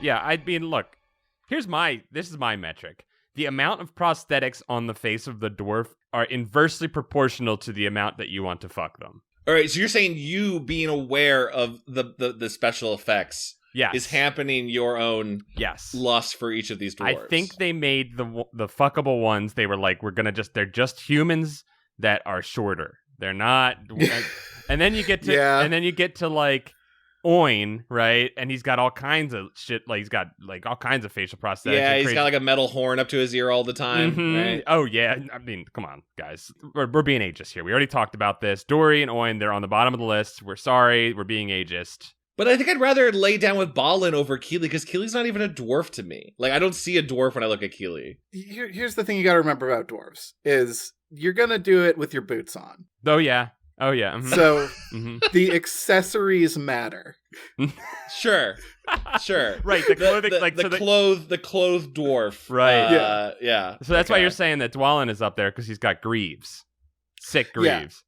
Yeah, I mean, look, this is my metric. The amount of prosthetics on the face of the dwarf are inversely proportional to the amount that you want to fuck them. All right, so you're saying you being aware of the special effects is happening your own lust for each of these dwarves. I think they made the fuckable ones. They were like, they're just humans that are shorter. They're not. And then you get to like Oin, right? And he's got all kinds of shit. Like he's got like all kinds of facial prosthetics. Yeah, he's got like a metal horn up to his ear all the time. Mm-hmm. Right? Oh yeah, I mean, come on, guys. We're being ageist here. We already talked about this. Dory and Oin, they're on the bottom of the list. We're sorry, we're being ageist. But I think I'd rather lay down with Balin over Kili because Kili's not even a dwarf to me. Like I don't see a dwarf when I look at Kili. Here's the thing you got to remember about dwarves is you're gonna do it with your boots on. Oh yeah. Mm-hmm. So the accessories matter. Sure. Right, the clothing, the clothed dwarf. Right. Yeah. So that's why you're saying that Dwalin is up there because he's got greaves, sick greaves.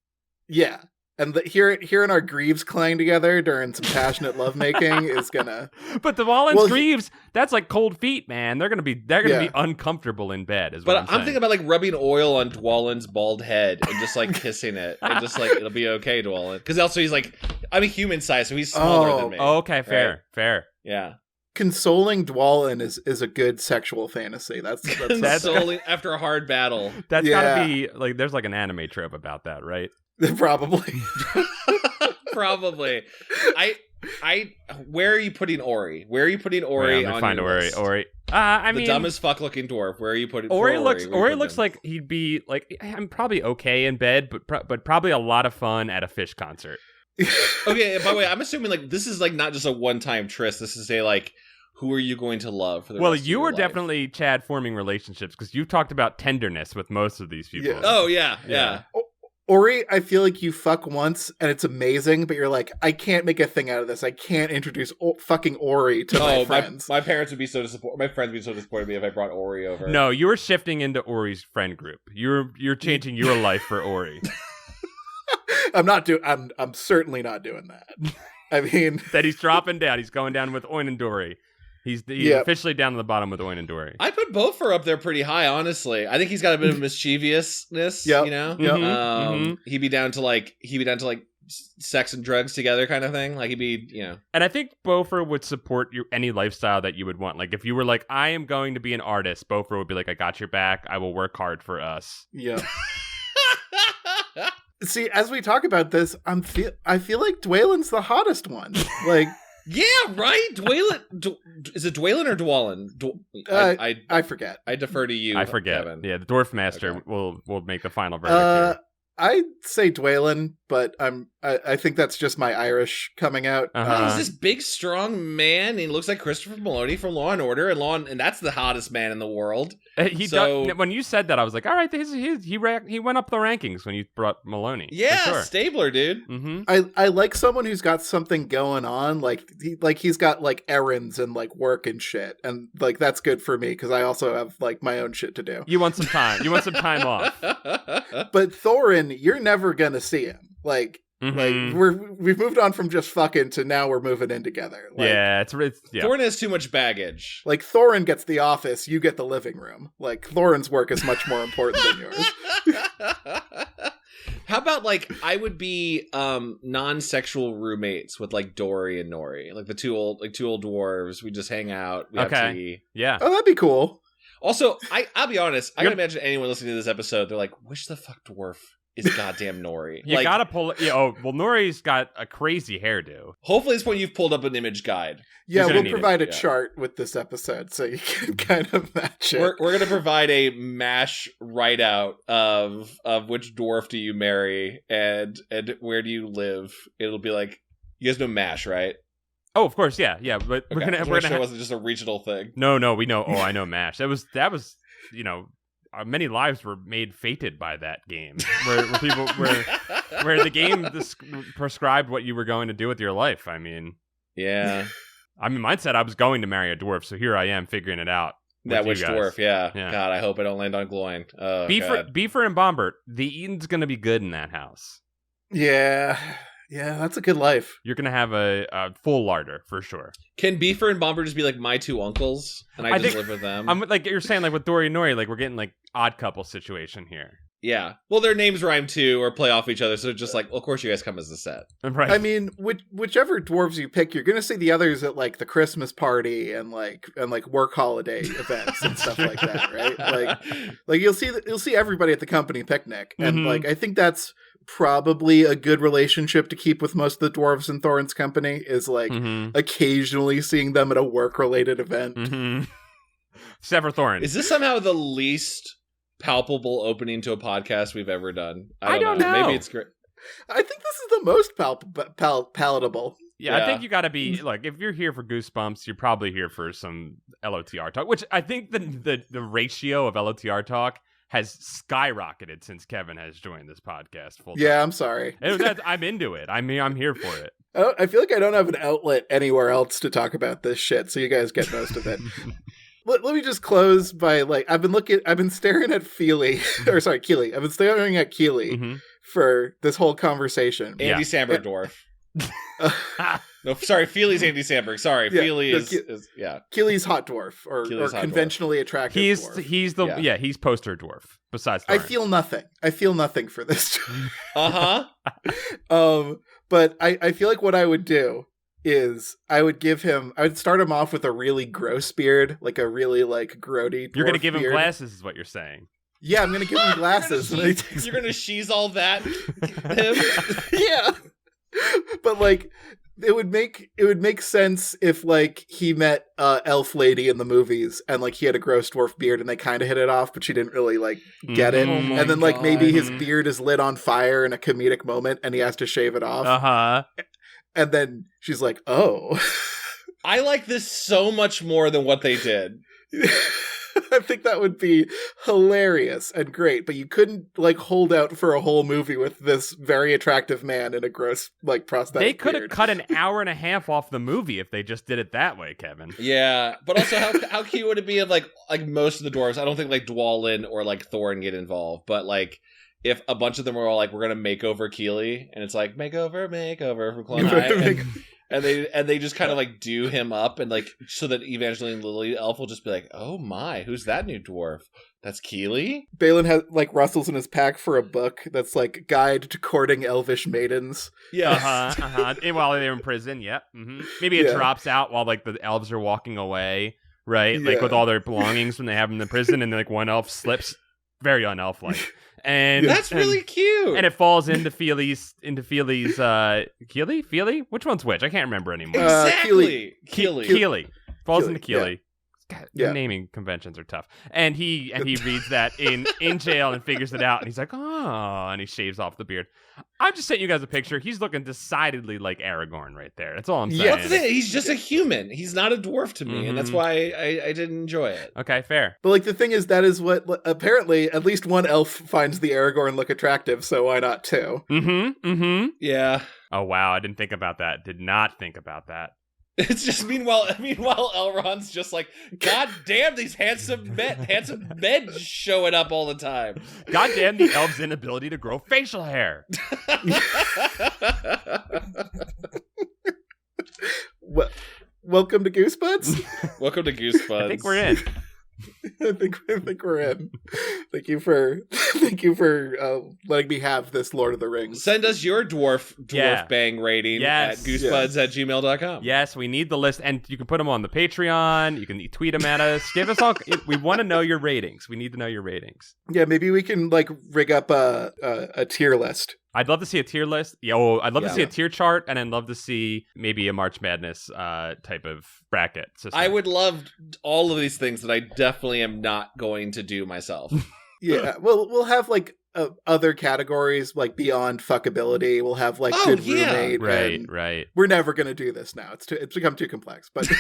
Yeah. And hearing our greaves clang together during some passionate lovemaking is gonna. But Dwalin's greaves, that's like cold feet, man. They're gonna be uncomfortable in bed. I'm thinking about like rubbing oil on Dwalin's bald head and just like kissing it, and just like it'll be okay, Dwalin. Because also he's like, I'm a human size, so he's smaller than me. Oh, okay, fair. Yeah. Consoling Dwalin is a good sexual fantasy. That's consoling after a hard battle. That's gotta be like there's like an anime trope about that, right? Probably. Probably. Where are you putting Ori? Where are you putting Ori on find your list? Ori. I mean, the dumbest fuck looking dwarf. Where are you putting Ori? Ori looks like he'd be like, I'm probably okay in bed, but probably a lot of fun at a Fish concert. Okay, by the way, I'm assuming like this is like not just a one-time tryst. This is a like, who are you going to love for the rest of your were life? definitely, Chad, forming relationships because you talked about tenderness with most of these people. Yeah. Oh yeah. Ori, I feel like you fuck once and it's amazing, but you're like, I can't make a thing out of this. I can't introduce fucking Ori to my friends. My parents would be so disappointed. My friends would be so disappointed in me if I brought Ori over. No, you were shifting into Ori's friend group. You're changing your life for Ori. I'm certainly not doing that. I mean, that he's dropping down. He's going down with Oin and Dory. He's officially down to the bottom with Oin and Dory. I put Bofer up there pretty high, honestly. I think he's got a bit of mischievousness, you know? Yep. He'd be down to like sex and drugs together kind of thing. Like he'd be, you know. And I think Bofer would support any lifestyle that you would want. Like if you were like, I am going to be an artist, Bofer would be like, I got your back. I will work hard for us. Yeah. See, as we talk about this, I feel like Dwalin's the hottest one. Like, yeah, right. Dwalin, is it Dwalin or Dwalin? I forget. I defer to you. I forget. Kevin. Yeah, the Dwarf Master will make the final verdict here. I'd say Dwalin, but I think that's just my Irish coming out. He's this big, strong man. He looks like Christopher Maloney from Law and Order, and that's the hottest man in the world. When you said that, I was like, all right, he went up the rankings when you brought Maloney. Yeah, sure. Stabler, dude. Mm-hmm. I like someone who's got something going on, like he's got like errands and like work and shit, and like that's good for me because I also have like my own shit to do. You want some time. You want some time off. But Thorin, you're never gonna see him. Like we've moved on from just fucking to now we're moving in together. Like, it's Thorin has too much baggage. Like Thorin gets the office, you get the living room. Like Thorin's work is much more important than yours. How about like I would be non-sexual roommates with like Dory and Nori, like two old dwarves. We just hang out. We have tea. Yeah. Oh, that'd be cool. Also, I'll be honest. I can imagine anyone listening to this episode, they're like, "Wish the fuck dwarf is goddamn Nori." You gotta pull it. Nori's got a crazy hairdo. Hopefully, at this point, you've pulled up an image guide. Yeah, we'll provide a chart with this episode so you can kind of match it. We're going to provide a MASH write-out of which dwarf do you marry and where do you live. It'll be like, you guys know MASH, right? Oh, of course, yeah. But we're gonna it wasn't just a regional thing. No, we know. Oh, I know MASH. That was. Many lives were fated by that game, where the game prescribed what you were going to do with your life. I mean, yeah. Mine said I was going to marry a dwarf, so here I am figuring it out. Which dwarf? Yeah. God, I hope I don't land on Gloin. Oh, Beefer and Bombert. The Eden's gonna be good in that house. Yeah. Yeah, that's a good life. You're going to have a full larder for sure. Can Beefer and Bomber just be like my two uncles and I just live with them? I'm like you're saying, like with Dory and Nori, like we're getting like odd couple situation here. Yeah. Well, their names rhyme too or play off each other. So it's just like, well, of course you guys come as a set. Right. I mean, whichever dwarves you pick, you're going to see the others at like the Christmas party and like work holiday events and stuff like that, right? Like you'll see everybody at the company picnic. And like, I think that's probably a good relationship to keep with most of the dwarves in Thorin's company is like occasionally seeing them at a work-related event. Except for Thorin. Is this somehow the least palpable opening to a podcast we've ever done? I don't know. Maybe it's great. I think this is the most palatable. Yeah, I think you got to be like, if you're here for Goosebumps, you're probably here for some LOTR talk, which I think the ratio of LOTR talk has skyrocketed since Kevin has joined this podcast full time. Yeah, I'm sorry. I'm into it. I mean, I'm here for it. I feel like I don't have an outlet anywhere else to talk about this shit, so you guys get most of it. Let me just close by like I've been staring at Kili. I've been staring at Kili for this whole conversation. Andy Samberg dwarf. No, sorry, Feely's Andy Samberg. Sorry, Feely is Kili's hot dwarf or conventionally attractive dwarf. He's poster dwarf. Besides, I feel nothing for this. But I feel like what I would do is I would start him off with a really gross beard, like a really like grody. You're gonna give him glasses, is what you're saying. Yeah, I'm gonna give him glasses. You're gonna she's all that him. Yeah, but like it would make sense if like he met Elf Lady in the movies and like he had a gross dwarf beard and they kind of hit it off, but she didn't really like get it. And then like maybe his beard is lit on fire in a comedic moment and he has to shave it off. And then she's like, "Oh." I like this so much more than what they did. I think that would be hilarious and great, but you couldn't like hold out for a whole movie with this very attractive man in a gross like prosthetic. They could have cut an hour and a half off the movie if they just did it that way, Kevin. Yeah, but also how cute would it be if like most of the dwarves? I don't think like Dwalin or like Thorin get involved, but like if a bunch of them were all like, we're gonna make over Kili, and it's like makeover from Clone High, and they just kind of like do him up, and like so that Evangeline Lily Elf will just be like, oh my, who's that new dwarf? That's Kili? Balin has like rustles in his pack for a book that's like Guide to Courting Elvish Maidens. Yeah. And while they're in prison, maybe it drops out while like the elves are walking away, right? Like with all their belongings when they have them in the prison, and like one elf slips, very un-elf-like. And that's really cute. And it falls into Feely's Kili? Which one's which? I can't remember anymore. Exactly. Kili. Falls into Kili. Yeah. God, naming conventions are tough. And he reads that in jail and figures it out, and he's like, oh, and he shaves off the beard. I'm just sending you guys a picture. He's looking decidedly like Aragorn right there. That's all I'm saying. Yeah, that's it. He's just a human. He's not a dwarf to me, and that's why I didn't enjoy it. Okay, fair. But like the thing is, that is what apparently at least one elf finds the Aragorn look attractive, so why not two? Yeah. Oh wow, I didn't think about that. Did not think about that. It's just meanwhile Elrond's just like, God damn these handsome men showing up all the time. God damn the elves' inability to grow facial hair. Welcome to Goosebuds. Welcome to Goosebuds. I think we're in. I think we're in. Thank you for letting me have this Lord of the Rings. Send us your dwarf bang rating at goosebuds@gmail.com. Yes, we need the list, and you can put them on the Patreon. You can tweet them at us. Give us all. We want to know your ratings. We need to know your ratings. Yeah, maybe we can like rig up a tier list. I'd love to see a tier list. I'd love to see a tier chart, and I'd love to see maybe a March Madness type of bracket system. I would love all of these things that I definitely am not going to do myself. Yeah, we'll have like other categories like beyond fuckability. We'll have like good roommate. Right. We're never gonna do this now. It's become too complex. But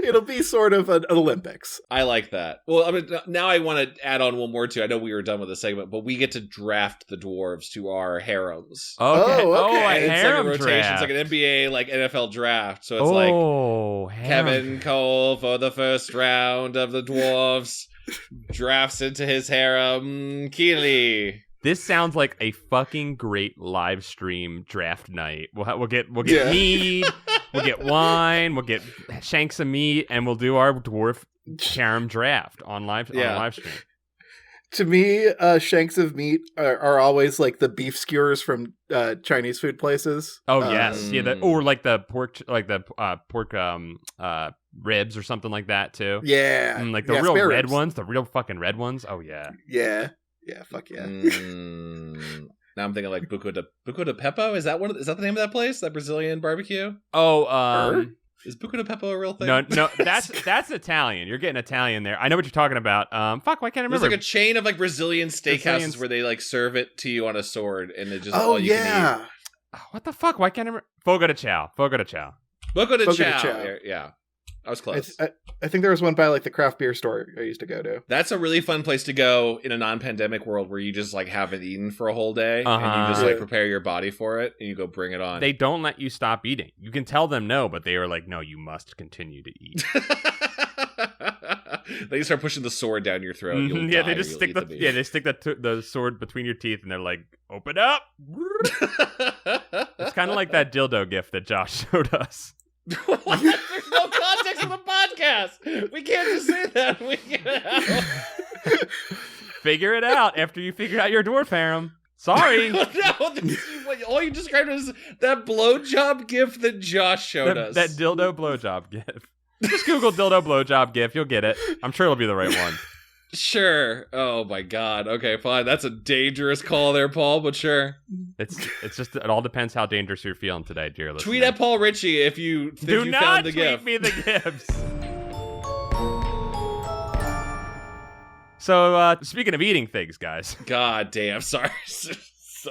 it'll be sort of an Olympics. I like that. Well, I mean, now I want to add on one more too. I know we were done with the segment, but we get to draft the dwarves to our harems. Okay. A it's harem like a rotation. Draft. It's like an NBA, like NFL draft. So it's like harem. Kevin Cole for the first round of the dwarves. drafts into his harem, Kili. This sounds like a fucking great live stream draft night. We'll get mead, we'll get wine, we'll get shanks of meat, and we'll do our dwarf harem draft on live stream. To me, shanks of meat are always like the beef skewers from Chinese food places. Oh yes, or like the pork, ribs or something like that too. Yeah, like the real red ones, the real fucking red ones. Oh yeah. Yeah, fuck yeah. Now I'm thinking like Buca Di Pepe. Is that the name of that place? That Brazilian barbecue? Oh, is Buca Di Pepe a real thing? No, that's Italian. You're getting Italian there. I know what you're talking about. Fuck, why can't I remember? There's like a chain of like Brazilian steakhouses where they like serve it to you on a sword, and it just all you can eat. Oh, what the fuck? Why can't I remember? Fogo de Chao. Buca di Chao. Yeah. I was close. I think there was one by like the craft beer store I used to go to. That's a really fun place to go in a non-pandemic world where you just like haven't eaten for a whole day and you just like prepare your body for it and you go bring it on. They don't let you stop eating. You can tell them no, but they are like, no, you must continue to eat. They start pushing the sword down your throat. Yeah, they just stick the sword between your teeth and they're like, open up. It's kind of like that dildo gif that Josh showed us. What? There's no context for the podcast. We can't just say that. We can't. Figure it out after you figure out your dwarf harem. Sorry. No, all you described was that blowjob gif that Josh showed us. That dildo blowjob gif. Just Google dildo blowjob gif. You'll get it. I'm sure it'll be the right one. Sure. Oh my god. Okay, fine. That's a dangerous call there, Paul, but sure. It's just it all depends how dangerous you're feeling today, dear listener. Tweet at Paul Ritchie if you Do not found the tweet gif. me the gifs. So, speaking of eating things, guys. God damn, sorry. So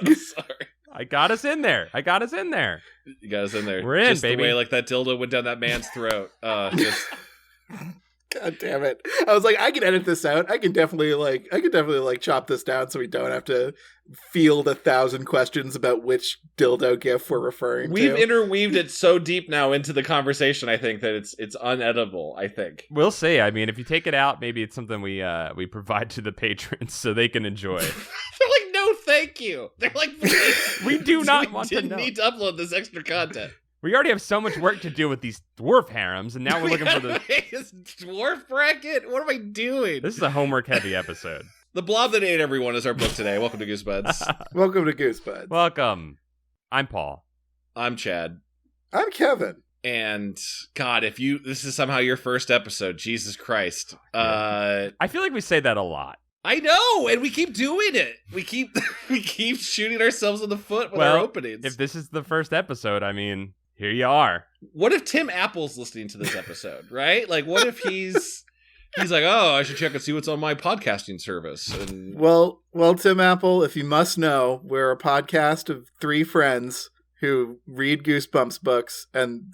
sorry. I got us in there. You got us in there. We're in, just baby. The way like that dildo went down that man's throat. Just God damn it. I was like, I can edit this out. I can definitely chop this down so we don't have to field 1,000 questions about which dildo gif we're referring to. We've interweaved it so deep now into the conversation, I think, that it's unedible, I think. We'll see. I mean, if you take it out, maybe it's something we provide to the patrons so they can enjoy. They're like, no, thank you. They're like, we do not want to know. We need to upload this extra content. We already have so much work to do with these dwarf harems, and now we're looking for the dwarf bracket. What am I doing? This is a homework-heavy episode. The Blob That Ate Everyone is our book today. Welcome to Goosebuds. Welcome to Goosebuds. Welcome. I'm Paul. I'm Chad. I'm Kevin. And God, if this is somehow your first episode, Jesus Christ. I feel like we say that a lot. I know, and we keep doing it. We keep shooting ourselves in the foot with our openings. If this is the first episode, I mean, here you are. What if Tim Apple's listening to this episode, right? Like, what if he's like, oh, I should check and see what's on my podcasting service. And well, Tim Apple, if you must know, we're a podcast of 3 friends who read Goosebumps books and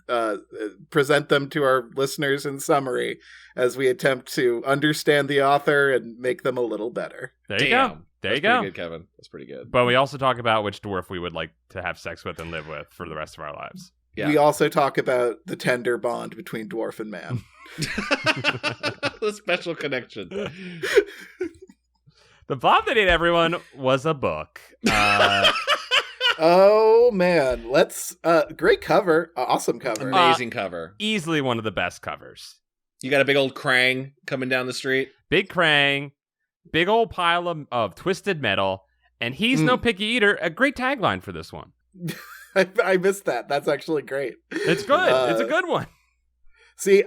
present them to our listeners in summary as we attempt to understand the author and make them a little better. There you go. There you go. That's pretty good, Kevin. That's pretty good. But we also talk about which dwarf we would like to have sex with and live with for the rest of our lives. Yeah. We also talk about the tender bond between dwarf and man. The special connection. The Blob That Ate Everyone was a book. Oh man, great cover, awesome cover, amazing cover, easily one of the best covers. You got a big old Krang coming down the street, big Krang, big old pile of twisted metal, and he's no picky eater. A great tagline for this one. I missed that. That's actually great. It's good. It's a good one. See,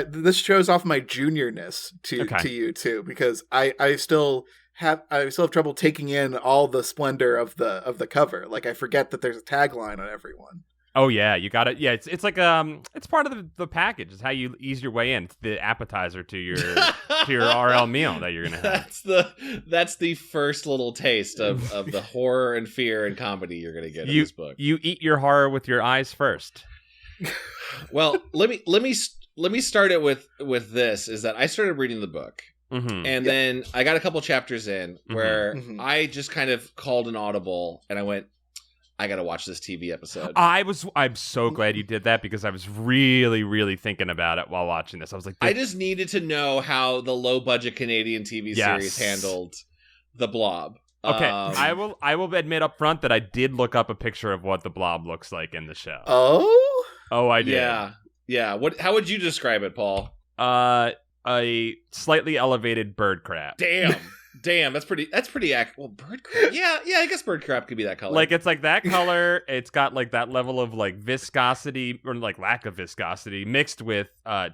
this shows off my juniorness to you too, because I still have trouble taking in all the splendor of the cover. Like, I forget that there's a tagline on everyone. Oh yeah, you got it. Yeah, it's like it's part of the package. It's how you ease your way in. It's the appetizer to your RL meal that you're gonna have. That's the first little taste of the horror and fear and comedy you're gonna get in this book. You eat your horror with your eyes first. Well, let me start it with this. Is that I started reading the book. Mm-hmm. And then I got a couple chapters in where I just kind of called an audible and I went, I gotta watch this TV episode. I'm so glad you did that because I was really, really thinking about it while watching this. I was like, I just needed to know how the low budget Canadian TV series handled the Blob. Okay, I will admit up front that I did look up a picture of what the Blob looks like in the show. Oh, I did. Yeah. How would you describe it, Paul? A slightly elevated bird crab. Damn, that's pretty well, bird crab. Yeah, I guess bird crab could be that color. Like it's like that color. It's got like that level of like viscosity or like lack of viscosity mixed with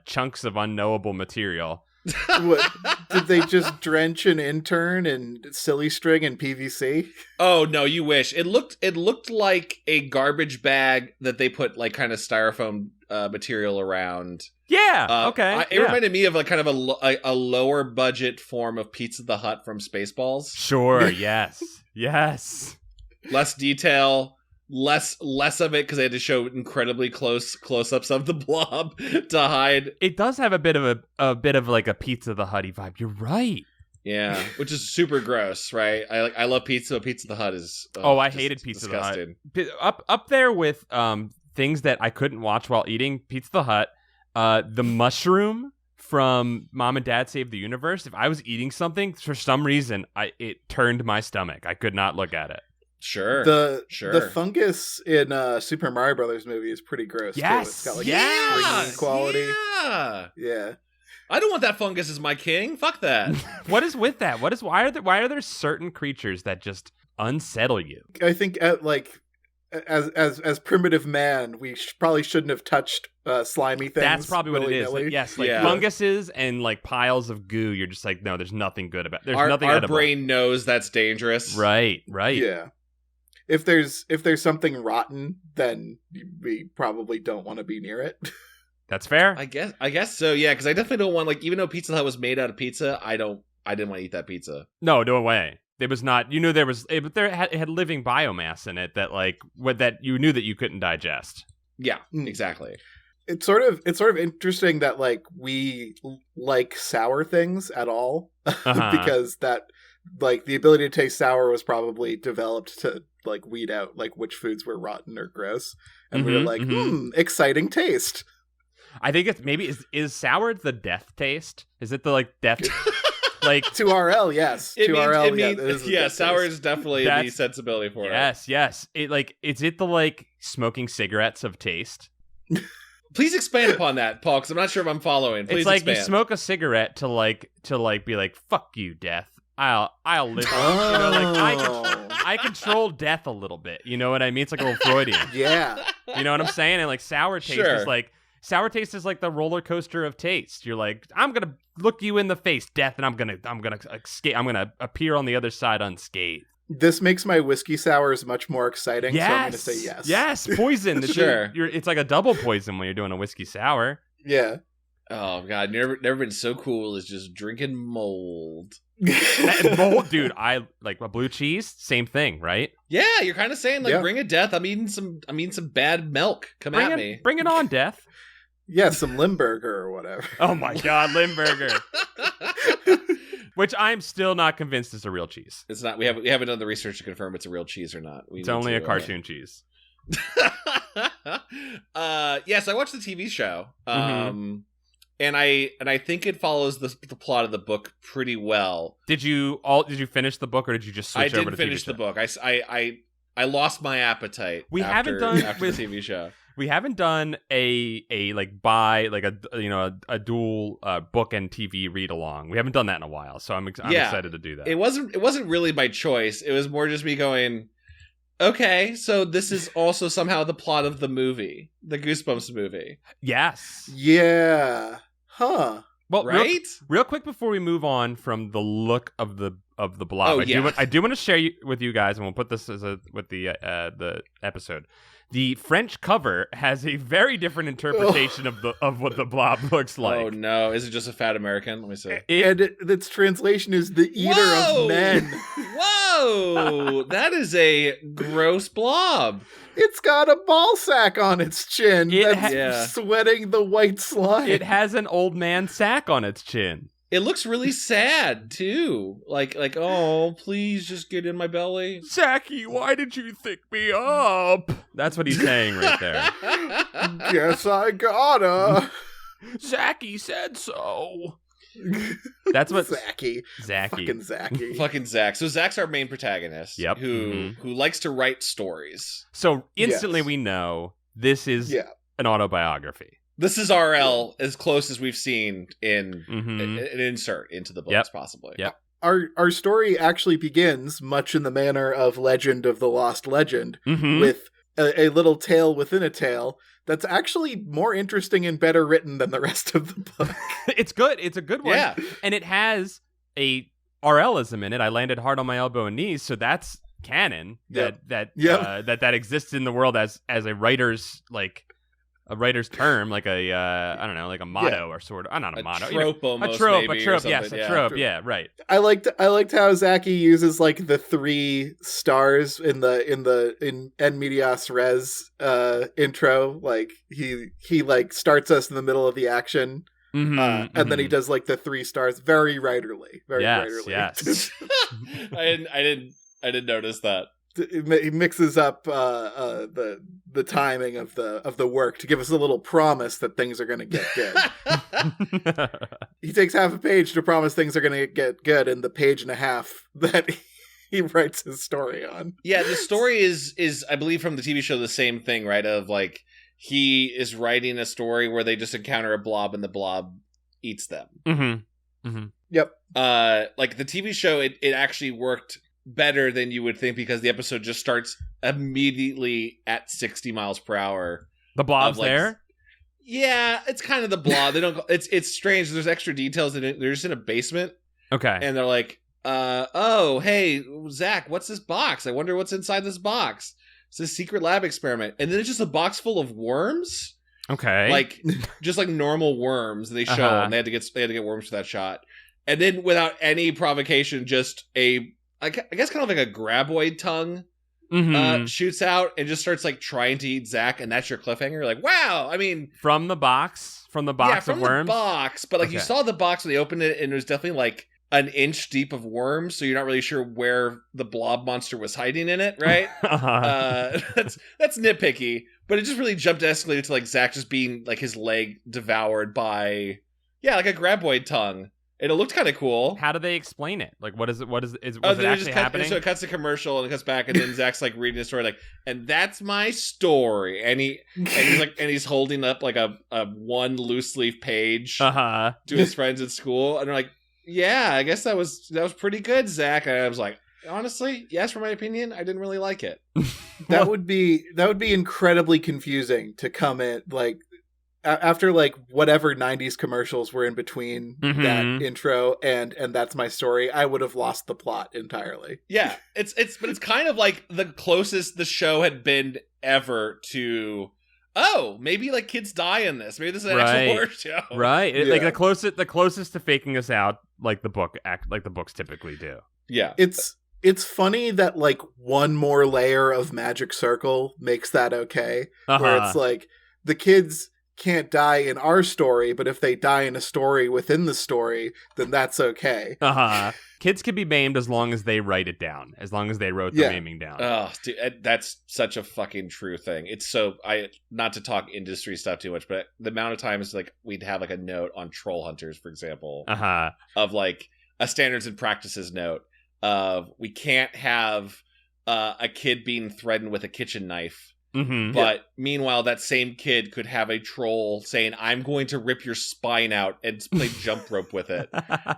chunks of unknowable material. What, did they just drench an intern in silly string and PVC? Oh no, you wish. It looked like a garbage bag that they put like kind of styrofoam material around. Yeah. Okay. It reminded me of like kind of a lower budget form of Pizza the Hut from Spaceballs. Sure. Yes. Yes. Less detail. Less of it because they had to show incredibly close-ups of the Blob to hide. It does have a bit of like a Pizza the Hut-y vibe. You're right. Yeah, which is super gross, right? I love pizza. But Pizza the Hut is I hated Pizza disgusting. The Hut. Up there with things that I couldn't watch while eating. Pizza the Hut, the mushroom from Mom and Dad Save the Universe. If I was eating something for some reason, it turned my stomach. I could not look at it. Sure. The fungus in Super Mario Brothers movie is pretty gross. Yes. Too. It's got like green quality. Yeah. I don't want that fungus as my king. Fuck that. What is with that? Why are there certain creatures that just unsettle you? I think as primitive man, we probably shouldn't have touched slimy things. That's probably what it is. Like, yes, like funguses and like piles of goo. You're just like, no, there's nothing good about. There's nothing. Our edible. brain knows that's dangerous. Right. Yeah. If there's something rotten, then we probably don't want to be near it. That's fair. I guess so. Yeah, because I definitely don't want even though Pizza Hut was made out of pizza, I didn't want to eat that pizza. No way. It was not. You knew it had living biomass in it that you knew that you couldn't digest. Yeah, exactly. It's sort of interesting that like we like sour things at all because that like the ability to taste sour was probably developed to like weed out like which foods were rotten or gross, and we were like, exciting taste. I think it's maybe is sour the death taste? Is it the like death? Like to RL, yes. Sour is definitely the sensibility for it. Yes. Is it the like smoking cigarettes of taste? Please expand upon that, Paul, because I'm not sure if I'm following. Please it's like expand. You smoke a cigarette to be like, fuck you, death. I'll live. I control death a little bit. You know what I mean? It's like a little Freudian. Yeah. You know what I'm saying? And like sour taste is like the roller coaster of taste. You're like, I'm gonna look you in the face, death, and I'm gonna escape. I'm gonna appear on the other side unscathed. This makes my whiskey sours much more exciting. Yes. So I'm gonna say yes. Yes, poison. Sure. It's like a double poison when you're doing a whiskey sour. Yeah. Oh god, never been so cool as just drinking mold. Mold, dude. I like a blue cheese. Same thing, right? Yeah, you're kind of saying like, bring it, death. I'm eating some bad milk. At me. Bring it on, death. Yeah, some Limburger or whatever. Oh my god, Limburger. Which I'm still not convinced is a real cheese. It's not. We haven't done the research to confirm it's a real cheese or not. It's only a cartoon cheese. Yes, I watched the TV show. And I think it follows the plot of the book pretty well. Did you finish the book or did you just switch over to the TV show? I didn't finish the book. I lost my appetite. After the TV show. We haven't done a dual book and TV read along. We haven't done that in a while, so I'm excited to do that. It wasn't really by choice. It was more just me going, okay, so this is also somehow the plot of the movie, the Goosebumps movie. Yes. Yeah. Huh. Well, right. Real quick before we move on from the look of the Blob, I do want to share with you guys, and we'll put this with the episode. The French cover has a very different interpretation of what the Blob looks like. Oh no! Is it just a fat American? Let me see. And its translation is the eater of men. Whoa! That is a gross blob. It's got a ball sack on its chin that's sweating the white slime. It has an old man sack on its chin. It looks really sad too. Like, oh, please just get in my belly. Zachy, why did you think me up? That's what he's saying right there. Guess I gotta. Zachy said so. That's what Zachy. Fucking Zachy. Fucking Zack. So Zack's our main protagonist. Yep. Who likes to write stories. So instantly we know this is an autobiography. This is RL as close as we've seen in an insert into the books, possibly. Yep. Our story actually begins much in the manner of Legend of the Lost Legend, with a little tale within a tale that's actually more interesting and better written than the rest of the book. It's good. It's a good one. Yeah. And it has a RLism in it. I landed hard on my elbow and knees, so that's canon that exists in the world as a writer's a writer's term, like a I don't know, like a motto or sort of not a motto, trope, almost, a trope, maybe, yes, a trope, yeah, right. I liked how Zachy uses like the 3 stars in En Medias Res intro. Like he like starts us in the middle of the action, and then he does like the 3 stars very writerly, writerly. Yes. I didn't notice that. He mixes up the timing of the work to give us a little promise that things are going to get good. He takes half a page to promise things are going to get good in the page and a half that he writes his story on. Yeah, the story is I believe from the TV show the same thing, right? Of like he is writing a story where they just encounter a blob and the blob eats them. Yep. Like the TV show, it actually worked better than you would think because the episode just starts immediately at 60 miles per hour. The blob's there? Yeah, it's kind of the blob. They don't. It's strange. There's extra details in it. They're just in a basement. Okay. And they're like, oh, hey, Zack, what's this box? I wonder what's inside this box. It's a secret lab experiment. And then it's just a box full of worms. Okay. Like just like normal worms. They show them. They had to get worms for that shot. And then without any provocation, just I guess kind of like a graboid tongue shoots out and just starts like trying to eat Zack, and that's your cliffhanger. You're like, wow, I mean, from the box of worms? The box, but like you saw the box when they opened it, and it was definitely like an inch deep of worms, so you're not really sure where the blob monster was hiding in it, right? That's nitpicky, but it just really escalated to like Zack just being like his leg devoured by like a graboid tongue. And it looked kind of cool. How do they explain it? Like, was it actually happening? So it cuts to commercial and it cuts back, and then Zack's like reading the story, like, and that's my story. And he's holding up like a one loose leaf page to his friends at school, and they're like, yeah, I guess that was pretty good, Zack. And I was like, honestly, yes, for my opinion, I didn't really like it. That would be incredibly confusing to come in like. After like whatever 90s commercials were in between that intro and that's my story, I would have lost the plot entirely. Yeah, but it's kind of like the closest the show had been ever to. Oh, maybe like kids die in this. Maybe this is an actual horror show. Right, like the closest to faking us out, like the books typically do. Yeah, it's funny that like one more layer of magic circle makes that okay. Where it's like the kids can't die in our story, but if they die in a story within the story, then that's okay. Kids can be maimed as long as they write it down, as long as they wrote the maiming down. Oh, dude, that's such a fucking true thing. It's so not to talk industry stuff too much, but the amount of times like we'd have like a note on Troll Hunters, for example, of like a standards and practices note of we can't have a kid being threatened with a kitchen knife. But meanwhile, that same kid could have a troll saying, "I'm going to rip your spine out," and play jump rope with it.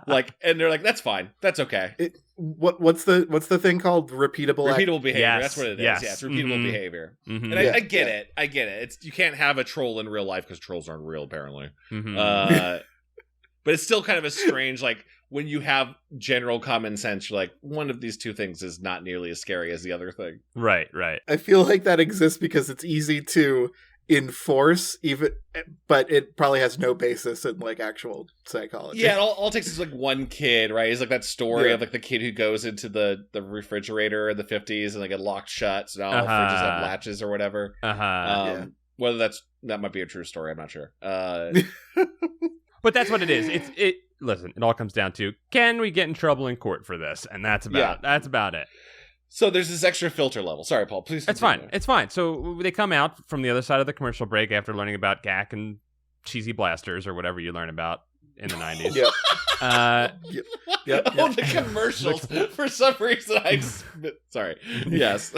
Like, and they're like, "That's fine, that's okay." What's the thing called? Repeatable behavior. Yes. That's what it is. Yes. Yeah, it's repeatable behavior. And I get it. It's you can't have a troll in real life because trolls aren't real, apparently. But it's still kind of a strange like. When you have general common sense, you're like, one of these two things is not nearly as scary as the other thing. Right. I feel like that exists because it's easy to enforce, but it probably has no basis in like actual psychology. Yeah, all it takes is like one kid, right? It's like that story of like the kid who goes into the refrigerator in the 50s and like it locked shut, so now all fridges have latches or whatever. Whether that might be a true story, I'm not sure. But that's what it is. listen, it all comes down to, can we get in trouble in court for this? And that's about it. So there's this extra filter level. Sorry, Paul, please continue. It's fine. So they come out from the other side of the commercial break after learning about Gak and cheesy blasters or whatever you learn about in the 90s. Yep. All the commercials. For some reason, sorry. Yes.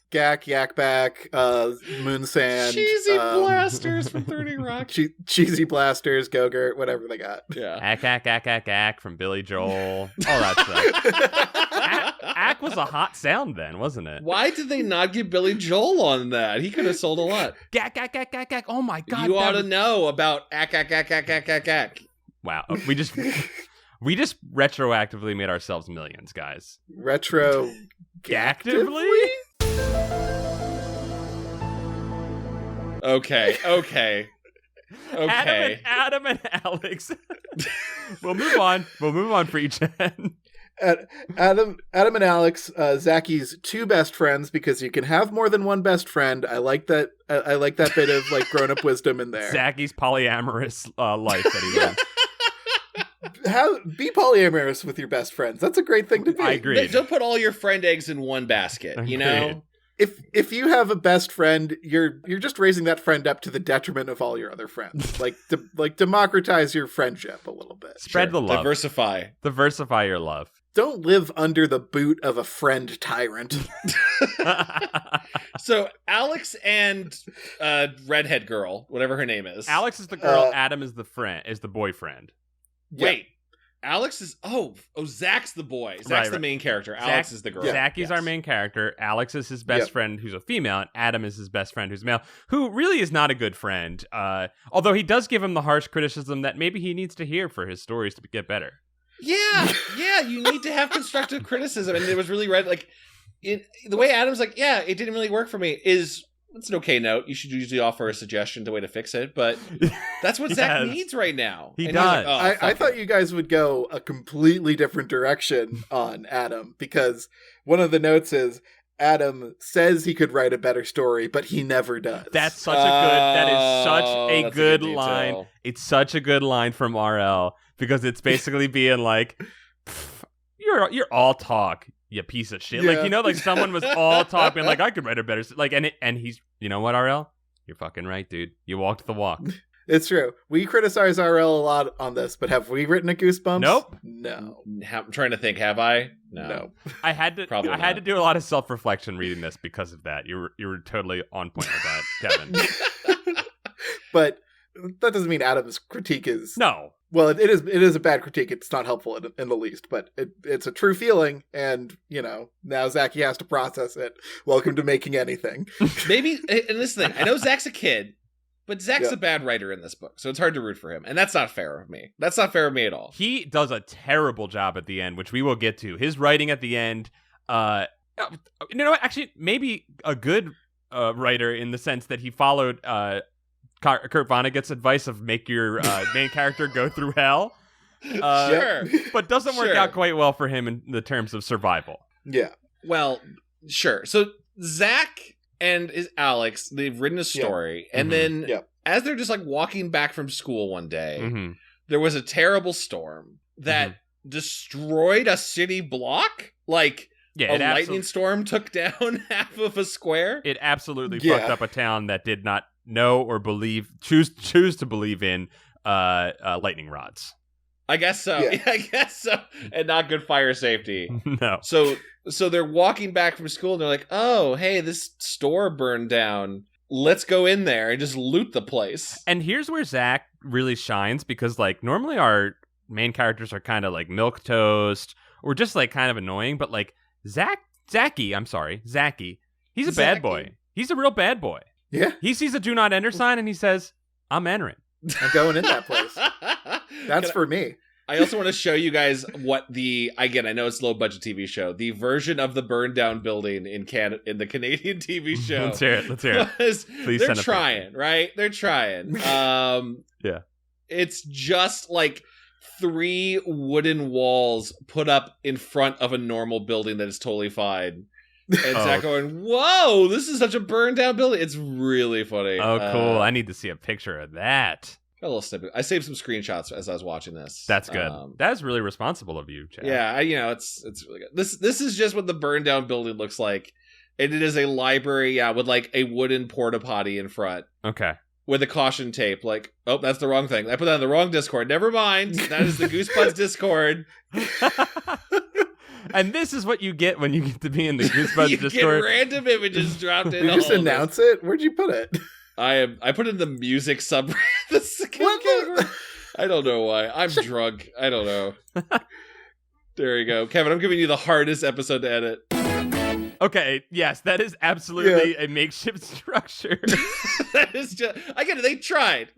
Gak, Yak Back, Moon Sand. Cheesy blasters from 30 Rock. Cheesy blasters, Go-Gurt, whatever they got. Yeah. Ack from Billy Joel. All that stuff. Ack was a hot sound then, wasn't it? Why did they not get Billy Joel on that? He could have sold a lot. Gak. Oh my God. You ought to know about ack. Wow. We just retroactively made ourselves millions, guys. Retroactively? Okay. Adam and Alex. We'll move on for each end. Adam and Alex, Zacky's two best friends, because you can have more than one best friend. I like that. I like that bit of like grown-up wisdom in there. Zacky's polyamorous life that he lives. Be polyamorous with your best friends. That's a great thing to be. I agree. Don't put all your friend eggs in one basket. You know. If you have a best friend, you're just raising that friend up to the detriment of all your other friends. Like democratize your friendship a little bit. Spread the love. Diversify your love. Don't live under the boot of a friend tyrant. So Alex and redhead girl, whatever her name is. Alex is the girl. Adam is the boyfriend. Wait. Alex is Zack's the boy. Zack's the main character. Alex is the girl. Zacky's our main character. Alex is his best friend, who's a female, and Adam is his best friend, who's male, who really is not a good friend. Although he does give him the harsh criticism that maybe he needs to hear for his stories to get better. Yeah. You need to have constructive criticism, and it was really the way Adam's like, yeah, it didn't really work for me. It's an okay note. You should usually offer a suggestion to way to fix it, but that's what Zack needs right now. He does. Like, I thought you guys would go a completely different direction on Adam, because one of the notes is Adam says he could write a better story, but he never does. That is such a good line. It's such a good line from RL, because it's basically being like, you're all talk. You piece of shit. Yeah. Like, like someone was all talking like, I could write a better, like, and he's, you know what, RL? You're fucking right, dude. You walked the walk. It's true. We criticize RL a lot on this, but have we written a Goosebumps? Nope. No. I'm trying to think. Have I? No. I had to do a lot of self-reflection reading this because of that. You were totally on point with that, Kevin. But that doesn't mean Adam's critique is... No. Well, it is a bad critique. It's not helpful in the least, but it's a true feeling, and, now Zachy has to process it. Welcome to making anything. Maybe, and this thing, I know Zack's a kid, but Zack's a bad writer in this book, so it's hard to root for him, and that's not fair of me. That's not fair of me at all. He does a terrible job at the end, which we will get to. His writing at the end, you know what, actually, maybe a good writer in the sense that he followed... Kurt Vonnegut's advice of make your main character go through hell. Sure. But doesn't work out quite well for him in the terms of survival. Yeah. Well, sure. So Zack and Alex, they've written a story. And then as they're just like walking back from school one day, there was a terrible storm that destroyed a city block. Like a lightning storm took down half of a square. It absolutely fucked up a town that did not know or choose to believe in lightning rods. I guess so. Yeah. I guess so. And not good fire safety. No. So they're walking back from school and they're like, oh, hey, this store burned down. Let's go in there and just loot the place. And here's where Zack really shines, because like normally our main characters are kind of like milquetoast or just like kind of annoying, but like Zachy, he's a bad boy. He's a real bad boy. Yeah. He sees a do not enter sign and he says, I'm entering. I'm going in that place. That's for me. I also want to show you guys what I know it's a low budget TV show, the version of the burned down building in the Canadian TV show. Let's hear it. Please they're trying, right? They're trying. Yeah. It's just like 3 wooden walls put up in front of a normal building that is totally fine. And Zack going, whoa, this is such a burned down building. It's really funny. Oh, cool. I need to see a picture of that. A little snippet. I saved some screenshots as I was watching this. That's good. That's really responsible of you, Chad. Yeah, it's really good. This is just what the burned down building looks like. And it is a library, with like a wooden porta potty in front. Okay. With a caution tape, like, oh, that's the wrong thing. I put that in the wrong Discord. Never mind. That is the Goosebuds Discord. And this is what you get when you get to be in the Goosebuds you Discord. Get random images dropped in. You just announce it? Where'd you put it? I put it in the music sub. I don't know why. I'm drunk. I don't know. There you go. Kevin, I'm giving you the hardest episode to edit. Okay, yes, that is absolutely a makeshift structure. That is just, I get it, they tried,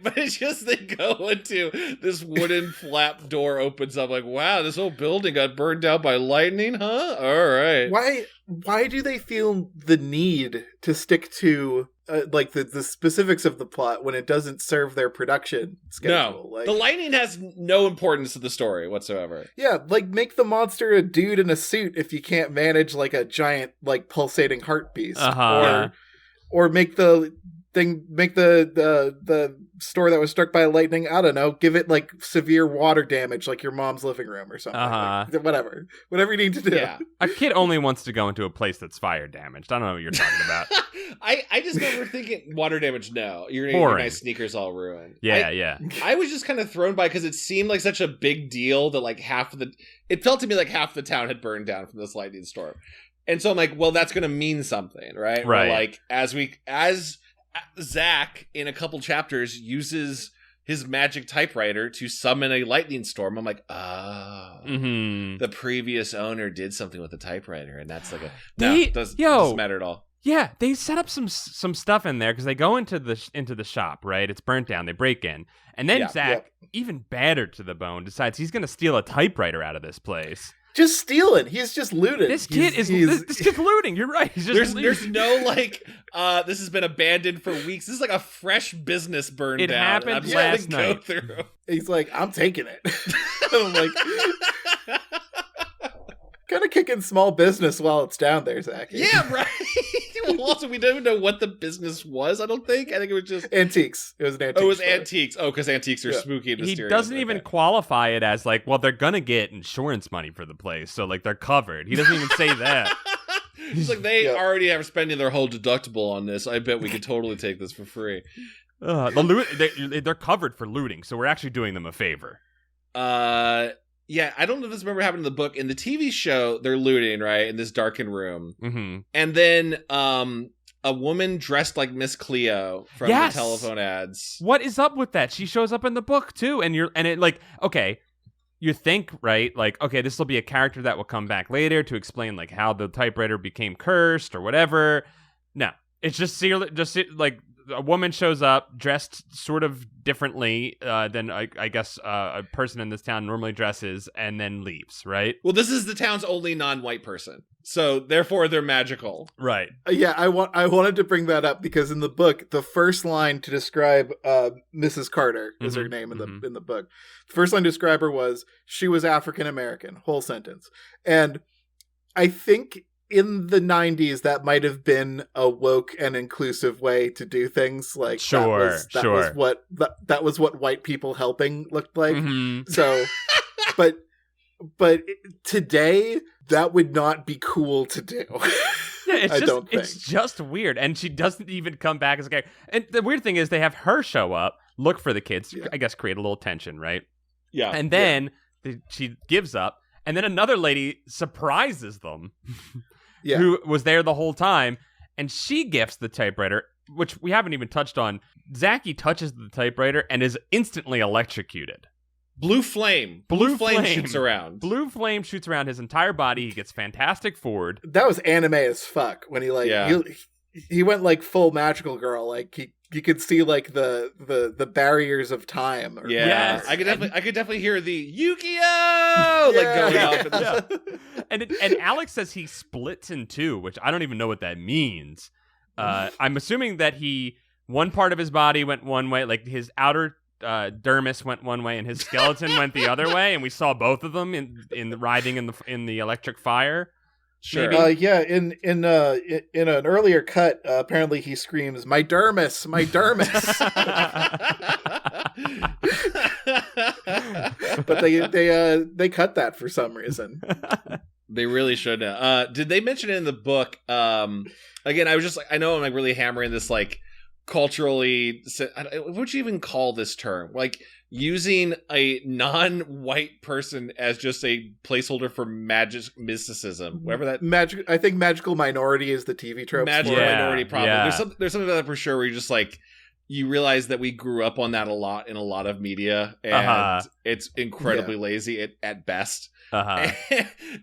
but it's just they go into this wooden flap door opens up like, wow, this whole building got burned down by lightning, huh? All right. Why do they feel the need to stick to like the specifics of the plot when it doesn't serve their production schedule? No, the lightning has no importance to the story whatsoever. Yeah, like make the monster a dude in a suit if you can't manage like a giant like pulsating heart beast, or make the store that was struck by lightning, I don't know, give it like severe water damage like your mom's living room or something. Like, whatever you need to do. Yeah. A kid only wants to go into a place that's fire damaged. I don't know what you're talking about. I just remember thinking water damage. No, you're gonna get my sneakers all ruined. Yeah. I was just kind of thrown by because it seemed like such a big deal that like it felt to me like half the town had burned down from this lightning storm, and so I'm like, well, that's gonna mean something, right? Right. Where, like as Zack in a couple chapters uses his magic typewriter to summon a lightning storm. I'm like, the previous owner did something with the typewriter, and that's like doesn't matter at all. Yeah, they set up some stuff in there because they go into the shop, right? It's burnt down. They break in, and then Zack, even battered to to the bone, decides he's going to steal a typewriter out of this place. Just stealing. He's just looting. This kid's looting. You're right. He's just there's no like this has been abandoned for weeks. This is like a fresh business burned down. It happened last night. He's like, I'm taking it. I'm like, kind of kicking small business while it's down there, Zack. Yeah, right. Well, also, we don't even know what the business was, I don't think. I think it was just... Antiques. It was an antique store. Antiques. Antiques. Oh, because antiques are spooky and mysterious. He doesn't even qualify it as, like, well, they're going to get insurance money for the place, so, like, they're covered. He doesn't even say that. He's like, they already have spending their whole deductible on this. I bet we could totally take this for free. They're covered for looting, so we're actually doing them a favor. Yeah, I don't know if this happened in the book. In the TV show, they're looting, right, in this darkened room. Mm-hmm. And then a woman dressed like Miss Cleo from the telephone ads. What is up with that? She shows up in the book, too. And it like, okay, you think, right, like, okay, this will be a character that will come back later to explain, like, how the typewriter became cursed or whatever. No, it's just like, a woman shows up dressed sort of differently than I guess a person in this town normally dresses, and then leaves, right? Well, this is the town's only non-white person, so therefore they're magical, right? Yeah, I wanted to bring that up because in the book, the first line to describe Mrs. Carter is her name in the book. The first line to describe her was she was African American. Whole sentence, and I think in the 90s, that might have been a woke and inclusive way to do things. Like, that was what white people helping looked like. Mm-hmm. So, but today that would not be cool to do. Yeah, it's just weird, and she doesn't even come back as a character. And the weird thing is, they have her show up, look for the kids, I guess, create a little tension, right? Yeah, and then she gives up, and then another lady surprises them. Who was there the whole time, and she gifts the typewriter, which we haven't even touched on. Zachy touches the typewriter and is instantly electrocuted. Blue flame shoots around. Blue flame shoots around his entire body. He gets fantastic forward. That was anime as fuck when he went like full magical girl. Like you could see like the barriers of time. Yes. I could definitely hear the Yukio like going off. And Alex says he splits in two, which I don't even know what that means. I'm assuming that one part of his body went one way, like his outer dermis went one way and his skeleton went the other way, and we saw both of them in writhing in the electric fire. Sure. Maybe? In an earlier cut, apparently he screams, "My dermis, my dermis!" But they cut that for some reason. They really shouldn't. Did they mention it in the book? Again, I was just like, I know I'm like really hammering this like culturally. What would you even call this term? Like using a non-white person as just a placeholder for mysticism, whatever that magic. I think magical minority is the TV trope. Magical minority problem. Yeah. There's something about that for sure where you're just like, you realize that we grew up on that a lot in a lot of media, and it's incredibly lazy at best. And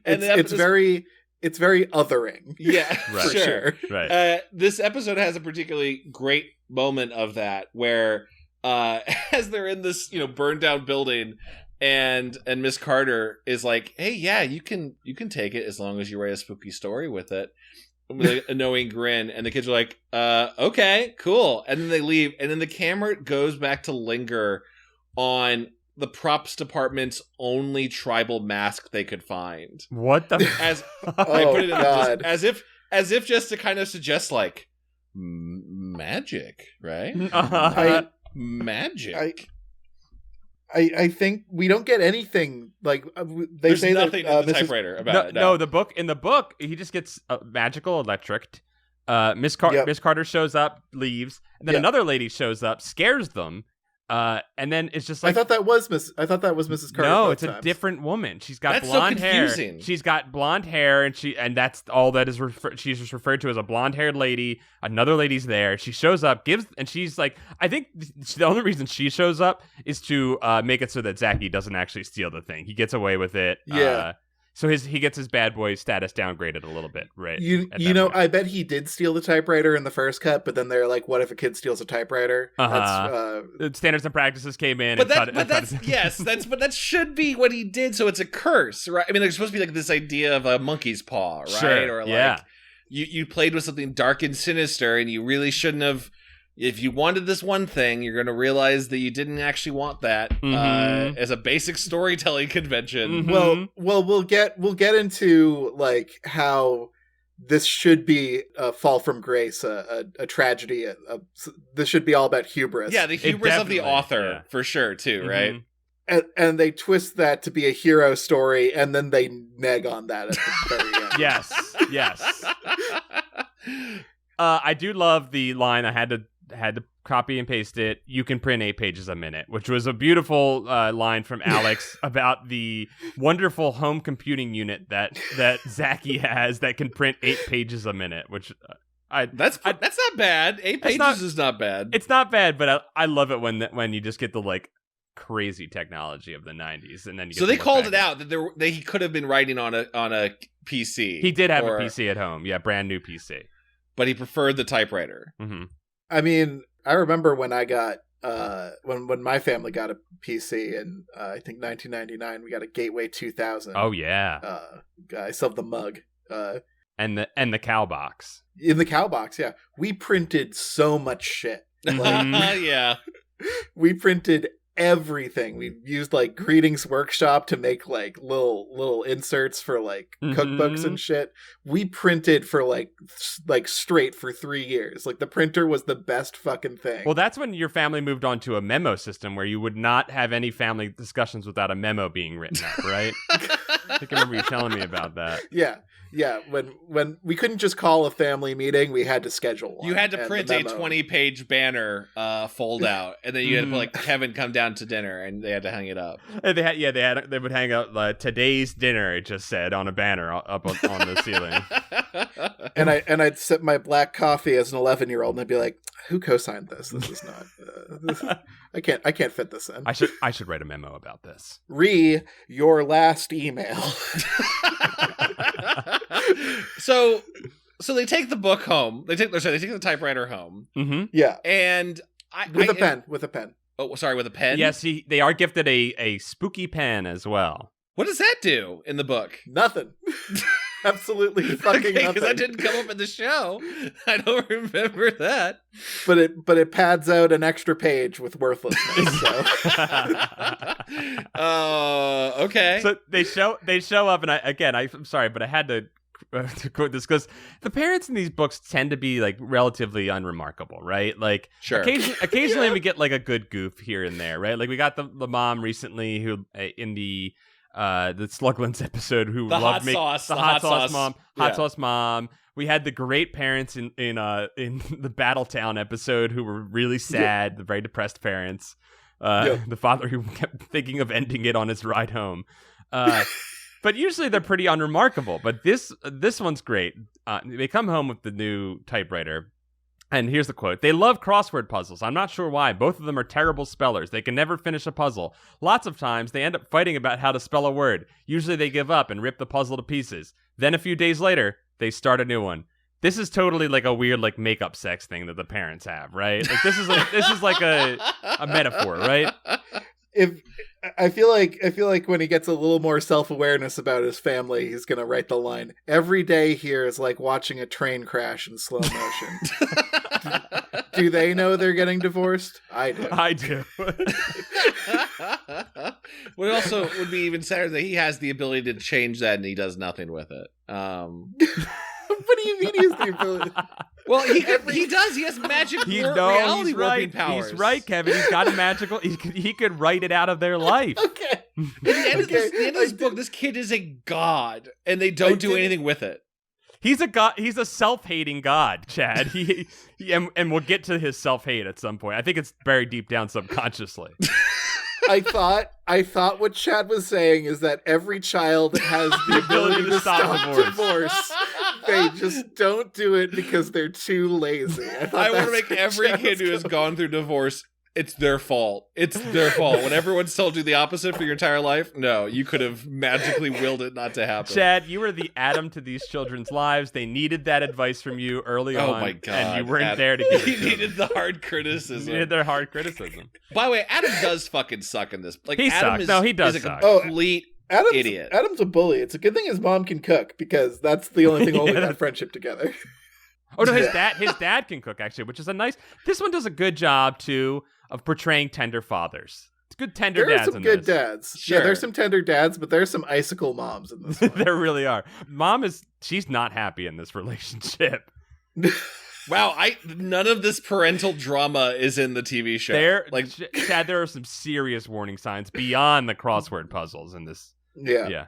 it's very othering. Yeah, right. Sure. Right. This episode has a particularly great moment of that where as they're in this, burned down building, and Miss Carter is like, "Hey, yeah, you can take it as long as you write a spooky story with it." With a knowing grin, and the kids are like, "Okay, cool." And then they leave, and then the camera goes back to linger on the props department's only tribal mask they could find. What the? As I put it in as if just to kind of suggest like magic, right? Magic. I think we don't get anything like they There's say nothing that in the typewriter about it. No, in the book he just gets magical electric. Miss Carter shows up, leaves, and then another lady shows up, scares them, and then it's just like, I thought that was Mrs. Carter. No, it's a different woman. She's got blonde hair. She's got blonde hair, and that's all that is. She's just referred to as a blonde-haired lady. Another lady's there. She shows up, and she's like, I think the only reason she shows up is to make it so that Zachy doesn't actually steal the thing. He gets away with it. Yeah. So he gets his bad boy status downgraded a little bit, right? I bet he did steal the typewriter in the first cut, but then they're like, "What if a kid steals a typewriter?" Standards and practices came in, but that should be what he did. So it's a curse, right? I mean, there's supposed to be like this idea of a monkey's paw, right? Sure, or like you played with something dark and sinister, and you really shouldn't have. If you wanted this one thing, you're going to realize that you didn't actually want that as a basic storytelling convention. Mm-hmm. Well, we'll get into like how this should be a fall from grace, a tragedy. This should be all about hubris. Yeah, the hubris of the author for sure too, right? And they twist that to be a hero story, and then they neg on that at the very end. Yes. I do love the line. I had to copy and paste it. You can print 8 pages a minute, which was a beautiful line from Alex about the wonderful home computing unit that Zachy has that can print 8 pages a minute. Which that's not bad. 8 pages is not bad. It's not bad, but I love it when you just get the like crazy technology of the 90s, and then you get they called it out that he could have been writing on a PC. He did have a PC at home, brand new PC, but he preferred the typewriter. Mm-hmm. I mean, I remember when I got when my family got a PC in I think 1999, we got a Gateway 2000. Oh yeah. I still have the mug. And the cow box. In the cow box, yeah. We printed so much shit. Like, yeah. We printed everything. We used like Greetings Workshop to make like little inserts for like cookbooks and shit. We printed for like straight for 3 years. Like the printer was the best fucking thing. Well, that's when your family moved on to a memo system where you would not have any family discussions without a memo being written up, right? I think I remember you telling me about that. Yeah, when we couldn't just call a family meeting, we had to schedule one. You had to print a 20-page banner fold out, and then you had to like Kevin come down to dinner, and they had to hang it up. And they would hang out today's dinner. It just said on a banner up on the ceiling. And I'd sip my black coffee as an 11-year-old, and I'd be like, "Who co-signed this? This is not. I can't fit this in. I should write a memo about this. Your last email." So they take the book home. They take the typewriter home. Mm-hmm. Yeah, and with a pen. Oh, sorry, with a pen. Yes, they are gifted a spooky pen as well. What does that do in the book? Nothing. Absolutely fucking nothing. Because that didn't come up in the show. I don't remember that. But it pads out an extra page with worthlessness. So. Okay. So they show up, and I'm sorry, but I had to to quote this, because the parents in these books tend to be like relatively unremarkable, right? Like, sure. Occasionally we get like a good goof here and there, right? Like we got the mom recently who in the Sluglins episode who the loved hot sauce, the hot sauce mom, sauce mom. We had the great parents in the Battletown episode who were really sad, the very depressed parents. The father who kept thinking of ending it on his ride home. But usually they're pretty unremarkable. But this one's great. They come home with the new typewriter. And here's the quote. They love crossword puzzles. I'm not sure why. Both of them are terrible spellers. They can never finish a puzzle. Lots of times, they end up fighting about how to spell a word. Usually they give up and rip the puzzle to pieces. Then a few days later, they start a new one. This is totally like a weird like makeup sex thing that the parents have, right? Like this is like a metaphor, right? I feel like when he gets a little more self-awareness about his family, he's gonna write the line, "Every day here is like watching a train crash in slow motion." Do they know they're getting divorced? I do. What also would be even sadder that he has the ability to change that and he does nothing with it. What do you mean he has the ability? Well, he does. He has magic reality warping powers. He's right, Kevin. He's got a magical. He could write it out of their life. Okay. At the end of this book, this kid is a god, and they don't do anything with it. He's a god. He's a self-hating god, Chad. He and we'll get to his self-hate at some point. I think it's buried deep down subconsciously. I thought what Chad was saying is that every child has the ability to stop divorce. They just don't do it because they're too lazy. I want to make every kid who has gone through divorce, it's their fault. It's their fault. When everyone's told you the opposite for your entire life, no, you could have magically willed it not to happen. Chad, you were the Adam to these children's lives. They needed that advice from you early on. Oh my God. And you weren't there to give it to them. He needed the hard criticism. You needed their hard criticism. By the way, Adam does fucking suck in this. Like, he Adam sucks. No, he does is a suck. complete idiot. Adam's a bully. It's a good thing his mom can cook, because that's the only thing holding that friendship together. Oh no, his dad can cook actually, which is a nice. This one does a good job too of portraying tender fathers. It's good tender dads. There are some good dads. Sure. Yeah, there's some tender dads, but there's some icicle moms in this one. There really are. She's not happy in this relationship. Wow, none of this parental drama is in the TV show. Chad, there are some serious warning signs beyond the crossword puzzles in this. Yeah.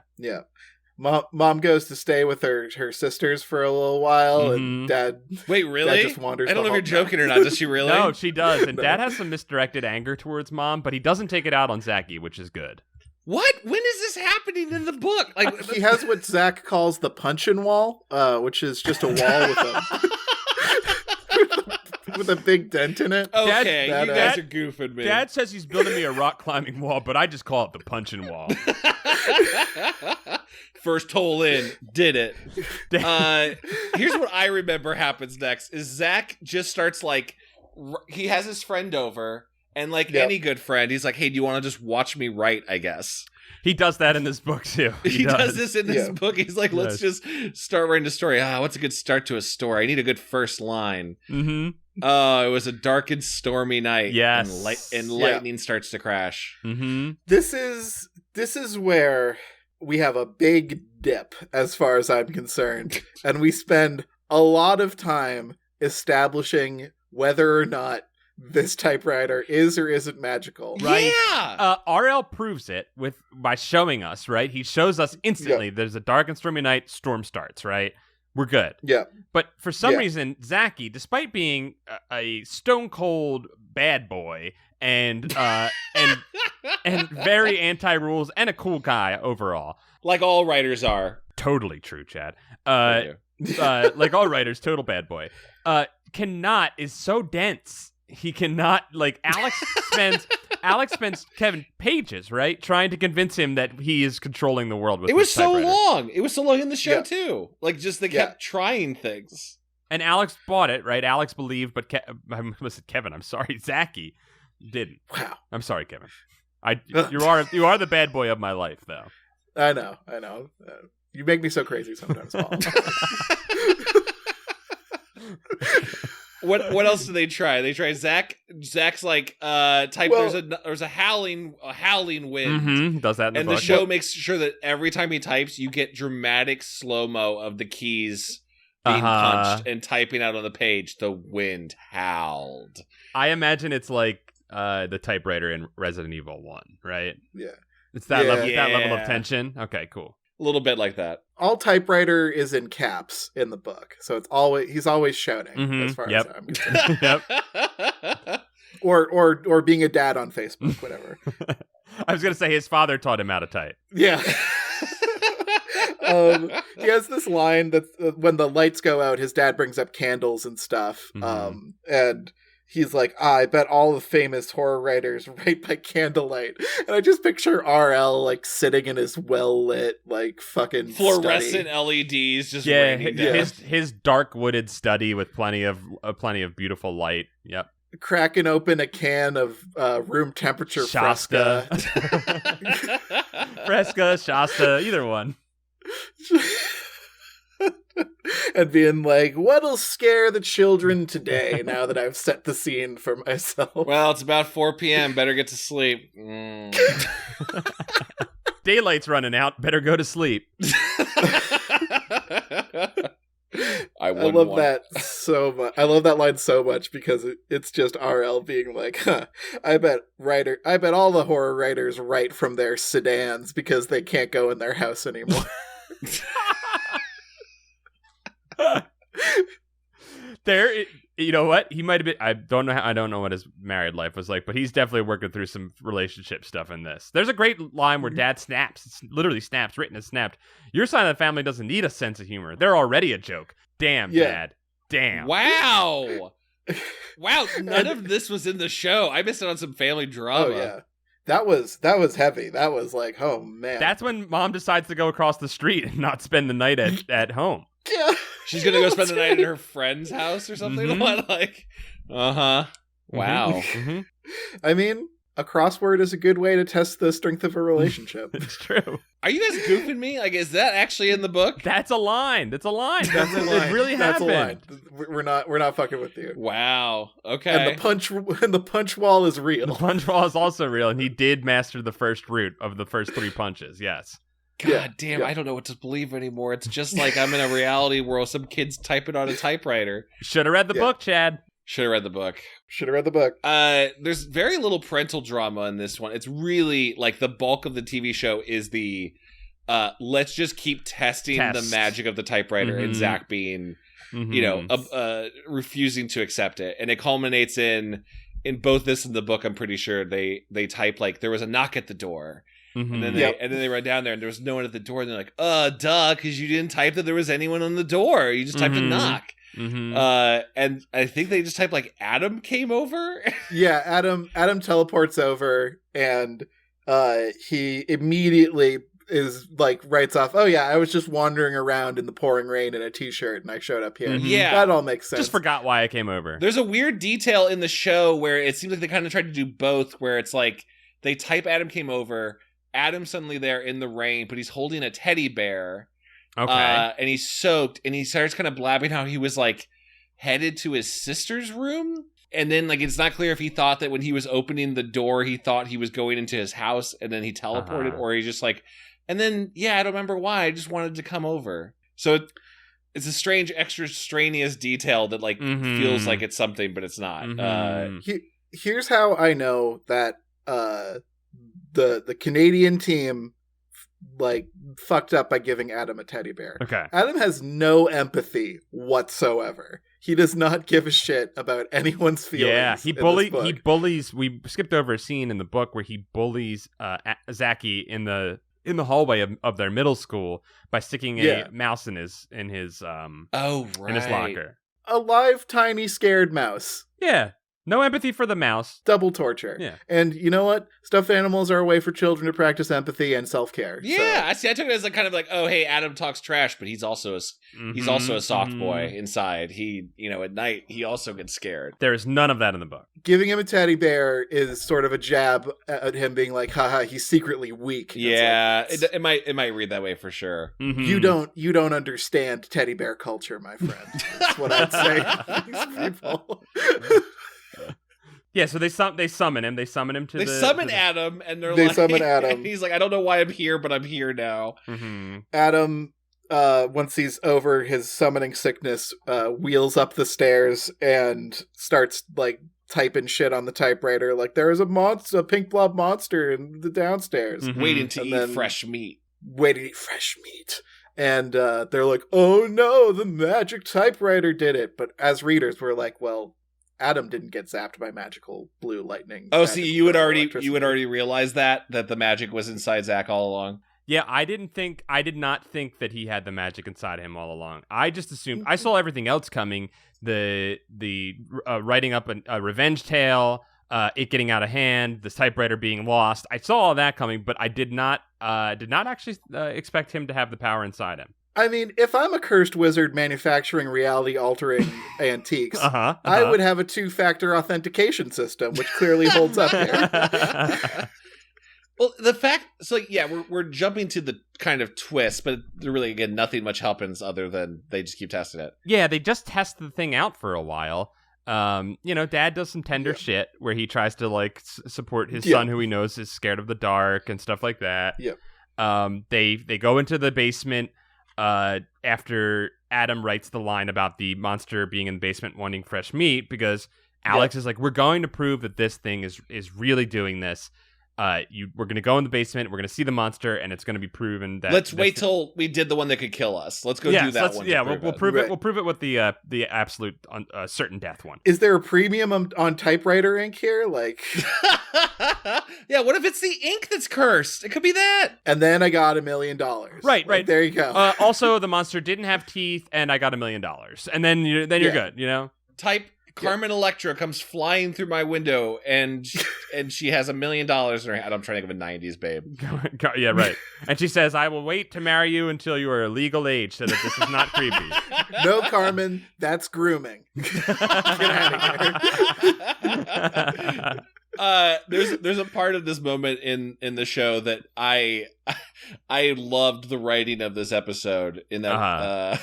Mom goes to stay with her sisters for a little while, and Dad. Wait, really? Dad just wanders. I don't know if you're joking or not. Does she really? No, she does. And Dad has some misdirected anger towards Mom, but he doesn't take it out on Zacky, which is good. What? When is this happening in the book? Like, he has what Zack calls the punch-in wall, which is just a wall with a big dent in it. Okay, you guys are goofing me. Dad says he's building me a rock climbing wall, but I just call it the punch-in wall. First hole in, did it. Here's what I remember happens next, is Zack just starts like, he has his friend over, and like any good friend, he's like, hey, do you want to just watch me write, I guess? He does that in this book too. He does this in this book. He's like, let's just start writing a story. What's a good start to a story? I need a good first line. Mm-hmm. It was a dark and stormy night. Yes. And lightning starts to crash. Mm-hmm. This is where we have a big dip, as far as I'm concerned. And we spend a lot of time establishing whether or not this typewriter is or isn't magical. Right? Yeah! RL proves it by showing us, right? He shows us instantly there's a dark and stormy night, storm starts, right? We're good. Yeah. But for some reason, Zacky, despite being a stone cold bad boy and very anti-rules and a cool guy overall. Like all writers are. Totally true, Chad. Like all writers, total bad boy. Is so dense. He cannot, like, Alex spends Kevin pages, right, trying to convince him that he is controlling the world with it was this so typewriter. long. It was so long in the show too. Like, just they kept trying things. And Alex bought it, right? Alex believed, but Kevin, I'm sorry, Zacky didn't. Wow. I'm sorry, Kevin. You are the bad boy of my life, though. I know. You make me so crazy sometimes, Paul. What else do they try? They try Zack Zack's like, there's a howling wind. Mm-hmm. Does that in the book. And the show makes sure that every time he types, you get dramatic slow-mo of the keys being punched and typing out on the page. The wind howled. I imagine it's like the typewriter in Resident Evil 1, right? Yeah. It's that level of tension. Okay, cool. A little bit like that. All typewriter is in caps in the book, so he's always shouting as far as I'm concerned. Yep. Or being a dad on Facebook, whatever. I was gonna say his father taught him how to type. Yeah. He has this line that when the lights go out, his dad brings up candles and stuff, and he's like, I bet all the famous horror writers write by candlelight. And I just picture RL like sitting in his well-lit, like fucking fluorescent study. LEDs just raining down. His dark wooded study with plenty of beautiful light. Yep. Cracking open a can of room temperature Shasta. Fresca, Shasta, either one. And being like, what'll scare the children today now that I've set the scene for myself? Well, it's about 4 p.m. Better get to sleep. Daylight's running out. Better go to sleep. I love that so much. I love that line so much because it's just RL being like, I bet all the horror writers write from their sedans because they can't go in their house anymore. You know what? He might have been. I don't know what his married life was like, but he's definitely working through some relationship stuff in this. There's a great line where Dad snaps. It's literally snaps, written as snapped. Your side of the family doesn't need a sense of humor. They're already a joke. Damn, yeah. Dad. Damn. Wow. Wow. None of this was in the show. I missed out on some family drama. Oh yeah. That was heavy. That was like, oh man. That's when Mom decides to go across the street and not spend the night at home. Yeah. She's gonna go spend the night at her friend's house or something. Mm-hmm. What? Like, wow. Mm-hmm. I mean, a crossword is a good way to test the strength of a relationship. It's true. Are you guys goofing me? Like, is that actually in the book? That's a line. That's a line. It really happened. That's a line. We're not fucking with you. Wow. Okay. And the punch wall is real. The punch wall is also real, and he did master the first root of the first 3 punches. Yes. God damn, I don't know what to believe anymore. It's just like I'm in a reality where some kids typing on a typewriter. Should have read the book, Chad. Should have read the book. There's very little parental drama in this one. It's really like the bulk of the TV show is the let's just keep testing the magic of the typewriter, and Zack being, refusing to accept it. And it culminates in both this and the book. I'm pretty sure they type like there was a knock at the door. And then they run down there and there was no one at the door, and they're like, duh, because you didn't type that there was anyone on the door. You just typed a knock. And I think they just typed like Adam came over. Yeah, Adam teleports over, and he immediately is like writes off, oh yeah, I was just wandering around in the pouring rain in a t-shirt and I showed up here. Yeah, that all makes sense. Just forgot why I came over. There's a weird detail in the show where it seems like they kind of tried to do both, where it's like they type Adam came over, Adam's suddenly there in the rain, but he's holding a teddy bear. Okay. And he's soaked, and he starts kind of blabbing how he was like headed to his sister's room. And then like it's not clear if he thought that when he was opening the door, he thought he was going into his house and then he teleported, or he just like, and then, I don't remember why. I just wanted to come over. So it's a strange, extraneous detail that like feels like it's something, but it's not. Here's how I know that the Canadian team like fucked up by giving Adam a teddy bear. Okay. Adam has no empathy whatsoever. He does not give a shit about anyone's feelings. Yeah, he bullies. We skipped over a scene in the book where he bullies Zachy in the hallway of their middle school by sticking a mouse in his in his locker. A live, tiny, scared mouse. Yeah. No empathy for the mouse. Double torture. Yeah. And you know what? Stuffed animals are a way for children to practice empathy and self-care. Yeah, so. I took it as like kind of like, oh, hey, Adam talks trash, but he's also a soft boy inside. He, at night, he also gets scared. There is none of that in the book. Giving him a teddy bear is sort of a jab at him being like, haha, he's secretly weak. Yeah, it might read that way for sure. Mm-hmm. You don't understand teddy bear culture, my friend. That's what I'd say to these people. Yeah, so they summon him. They summon him to They summon Adam, and they summon Adam. And he's like, I don't know why I'm here, but I'm here now. Mm-hmm. Adam, once he's over his summoning sickness, wheels up the stairs and starts like typing shit on the typewriter. Like, there is a pink blob monster in the downstairs, waiting to eat fresh meat. And they're like, oh no, the magic typewriter did it. But as readers, we're like, well, Adam didn't get zapped by magical blue lightning. Oh, so you would already realize that the magic was inside Zack all along? Yeah, I did not think that he had the magic inside him all along. I just assumed I saw everything else coming. The writing up a revenge tale, it getting out of hand, the typewriter being lost. I saw all that coming, but I did not actually expect him to have the power inside him. I mean, if I'm a cursed wizard manufacturing reality-altering antiques, I would have a 2-factor authentication system, which clearly holds up here. Well, the fact, so like, yeah, we're jumping to the kind of twist, but really, again, nothing much happens other than they just keep testing it. Yeah, they just test the thing out for a while. Dad does some tender shit where he tries to like support his son, who he knows is scared of the dark and stuff like that. They go into the basement after Adam writes the line about the monster being in the basement wanting fresh meat, because Alex is like, we're going to prove that this thing is really doing this. We're going to go in the basement, we're going to see the monster, and it's going to be proven that... Let's wait till we did the one that could kill us. Let's go do that one. Yeah, we'll prove it. We'll prove it with the absolute certain death one. Is there a premium on typewriter ink here? Like... Yeah, what if it's the ink that's cursed? It could be that. And then I got $1 million. Right. There you go. Also, the monster didn't have teeth, and I got $1 million. And then you're good, you know? Carmen Electra comes flying through my window, and she has $1 million in her hand. I'm trying to think of a 90s babe. Yeah, right. And she says, I will wait to marry you until you are a legal age so that this is not creepy. No, Carmen, that's grooming. Get out of here. There's a part of this moment in the show that I loved the writing of this episode in that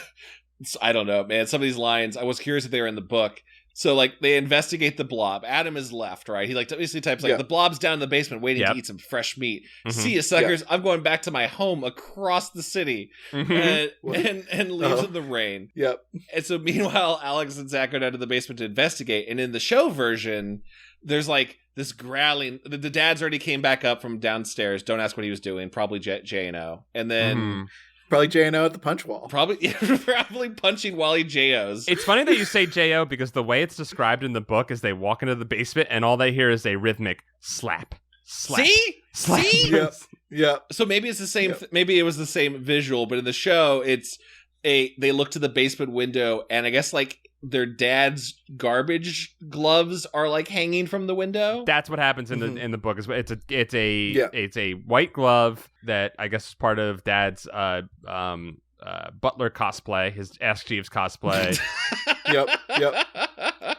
I don't know, man, some of these lines, I was curious if they were in the book. So, like, they investigate the blob. Adam is left, right? He, like, basically types, like, the blob's down in the basement waiting to eat some fresh meat. See ya, suckers. I'm going back to my home across the city. And leaves in the rain. And so, meanwhile, Alex and Zack go down to the basement to investigate. And in the show version, there's, like, this growling. The dads already came back up from downstairs. Don't ask what he was doing. Probably J&O. And then... Probably J&O at the punch wall. Probably punching while he J-Os. It's funny that you say J-O because the way it's described in the book is they walk into the basement and all they hear is a rhythmic slap. See? Slap. See? Yep. So maybe it's the same. Maybe it was the same visual, but in the show, they look to the basement window, and I guess like their dad's garbage gloves are like hanging from the window. That's what happens in the book. It's a white glove that I guess is part of Dad's butler cosplay, his Ask Jeeves cosplay. Yep.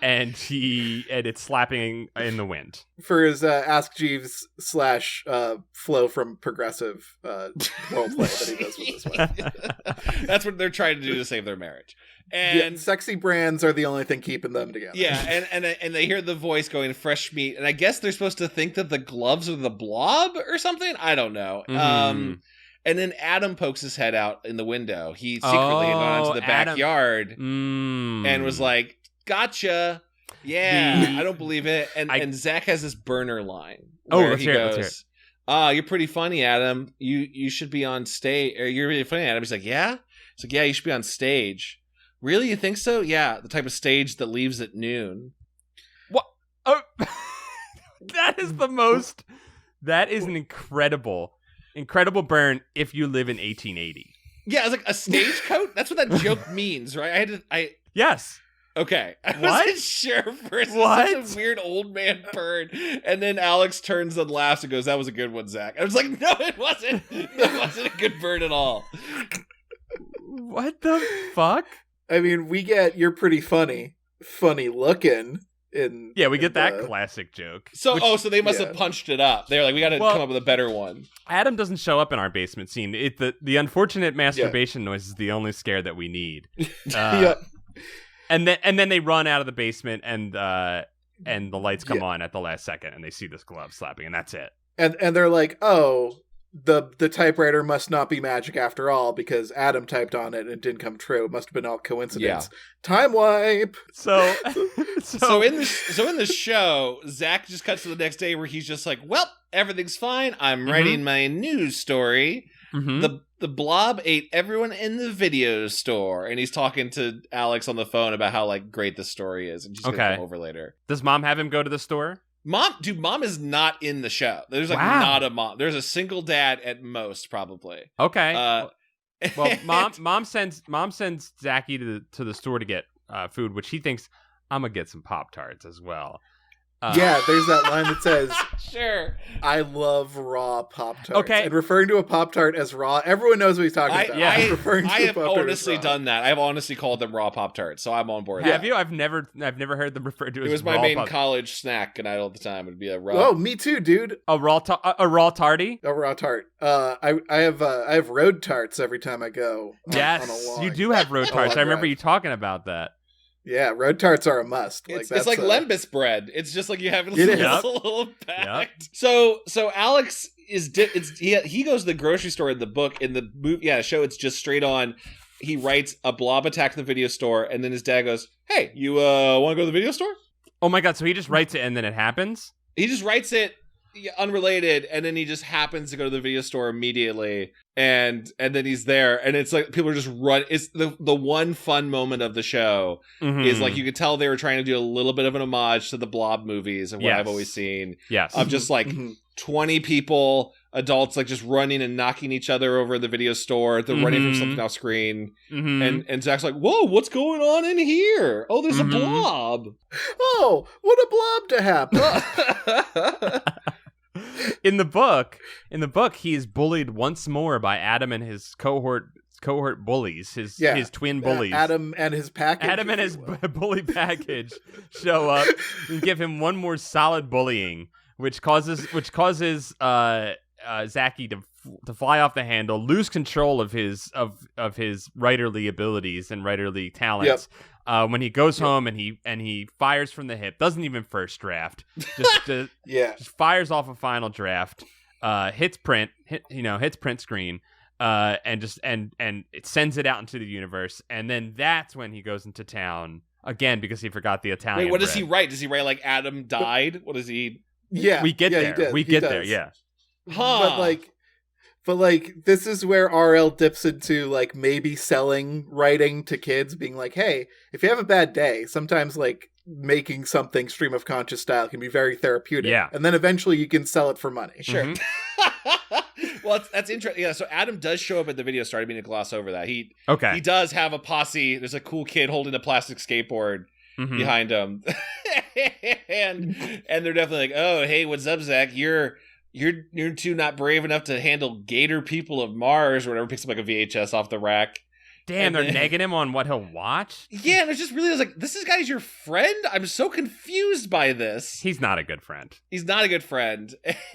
And it's slapping in the wind for his Ask Jeeves / flow from progressive roleplay that he does with his wife. That's what they're trying to do to save their marriage. And sexy brands are the only thing keeping them together. Yeah, and they hear the voice going fresh meat, and I guess they're supposed to think that the gloves are the blob or something. I don't know. And then Adam pokes his head out in the window. He secretly had gone into the backyard and was like, "Gotcha." Yeah, I don't believe it. And Zack has this burner line where he goes, you're pretty funny, Adam. You should be on stage. Or you're really funny, Adam. He's like, yeah? He's like, yeah, you should be on stage. Really? You think so? Yeah, the type of stage that leaves at noon. What? Oh, that is an incredible burn if you live in 1880. Yeah, it's like a stagecoat? That's what that joke means, right? Yes. Okay. I What? wasn't sure first. What? Such a weird old man burn. And then Alex turns and laughs and goes, that was a good one, Zack. I was like, no, it wasn't. It wasn't a good burn at all. What the fuck? I mean, we get "you're pretty funny looking" in... Yeah, we get that classic joke. So they must have punched it up. They're like, we got to come up with a better one. Adam doesn't show up in our basement scene. The unfortunate masturbation noise is the only scare that we need. And then they run out of the basement, and and the lights come on at the last second, and they see this glove slapping, and that's it. And they're like, oh, the typewriter must not be magic after all because Adam typed on it and it didn't come true. It must have been all coincidence. Yeah. Time wipe. So in the show, Zack just cuts to the next day where he's just like, well, everything's fine. I'm writing my news story. The blob ate everyone in the video store, and he's talking to Alex on the phone about how like great the story is, and she's gonna come over later. Does mom have him go to the store? Mom is not in the show. There's like not a mom. There's a single dad at most, probably. Okay. Well, mom sends Zachy to the store to get food, which he thinks I'm gonna get some Pop-Tarts as well. Yeah, there's that line that says, "Sure, I love raw Pop-Tarts." Okay, and referring to a Pop-Tart as raw, everyone knows what he's talking about. I have honestly done that. I've honestly called them raw Pop-Tarts, so I'm on board. Have you? I've never heard them referred to as. It was my main college snack, and all the time it'd be a raw. Oh, me too, dude. A raw tarty. A raw tart. I have road tarts every time I go. Yes, you do have road tarts. I remember you talking about that. Yeah, road tarts are a must. It's like lembas bread. It's just like you have it a little packed. So Alex he goes to the grocery store in the book. In the show, it's just straight on. He writes a blob attack the video store, and then his dad goes, "Hey, you want to go to the video store?" Oh my god! So he just writes it, and then it happens. He just writes it unrelated, and then he just happens to go to the video store immediately, and then he's there, and it's like people are just run. It's the one fun moment of the show is like you could tell they were trying to do a little bit of an homage to the Blob movies and what I've always seen. Yes, of just like 20 people, adults, like just running and knocking each other over in the video store. They're running from something off screen, and Zach's like, "Whoa, what's going on in here? Oh, there's a blob. Oh, what a blob to happen." In the book, he is bullied once more by Adam and his cohort bullies, his twin bullies. Adam and his package. Adam and his bully package show up and give him one more solid bullying, which causes Zachy to fly off the handle, lose control of his writerly abilities and writerly talents. When he goes home and he fires from the hip, doesn't even first draft, just fires off a final draft, hits print screen, and it sends it out into the universe, and then that's when he goes into town again because he forgot the Italian. Wait, what does he write? Does he write like Adam died? What does he? Yeah, we get there. We get there. Yeah, But this is where RL dips into like maybe selling writing to kids, being like, hey, if you have a bad day, sometimes like making something stream of conscious style can be very therapeutic. Yeah. And then eventually you can sell it for money. Sure. Well, that's interesting. Yeah, so Adam does show up at the video store. I mean to gloss over that. He does have a posse. There's a cool kid holding a plastic skateboard behind him. and they're definitely like, oh, hey, what's up, Zach? You're two not brave enough to handle Gator People of Mars or whatever. Picks up like a VHS off the rack. Damn, they're negging him on what he'll watch? Yeah, and it's just really like, this guy's your friend? I'm so confused by this. He's not a good friend. He's not a good friend.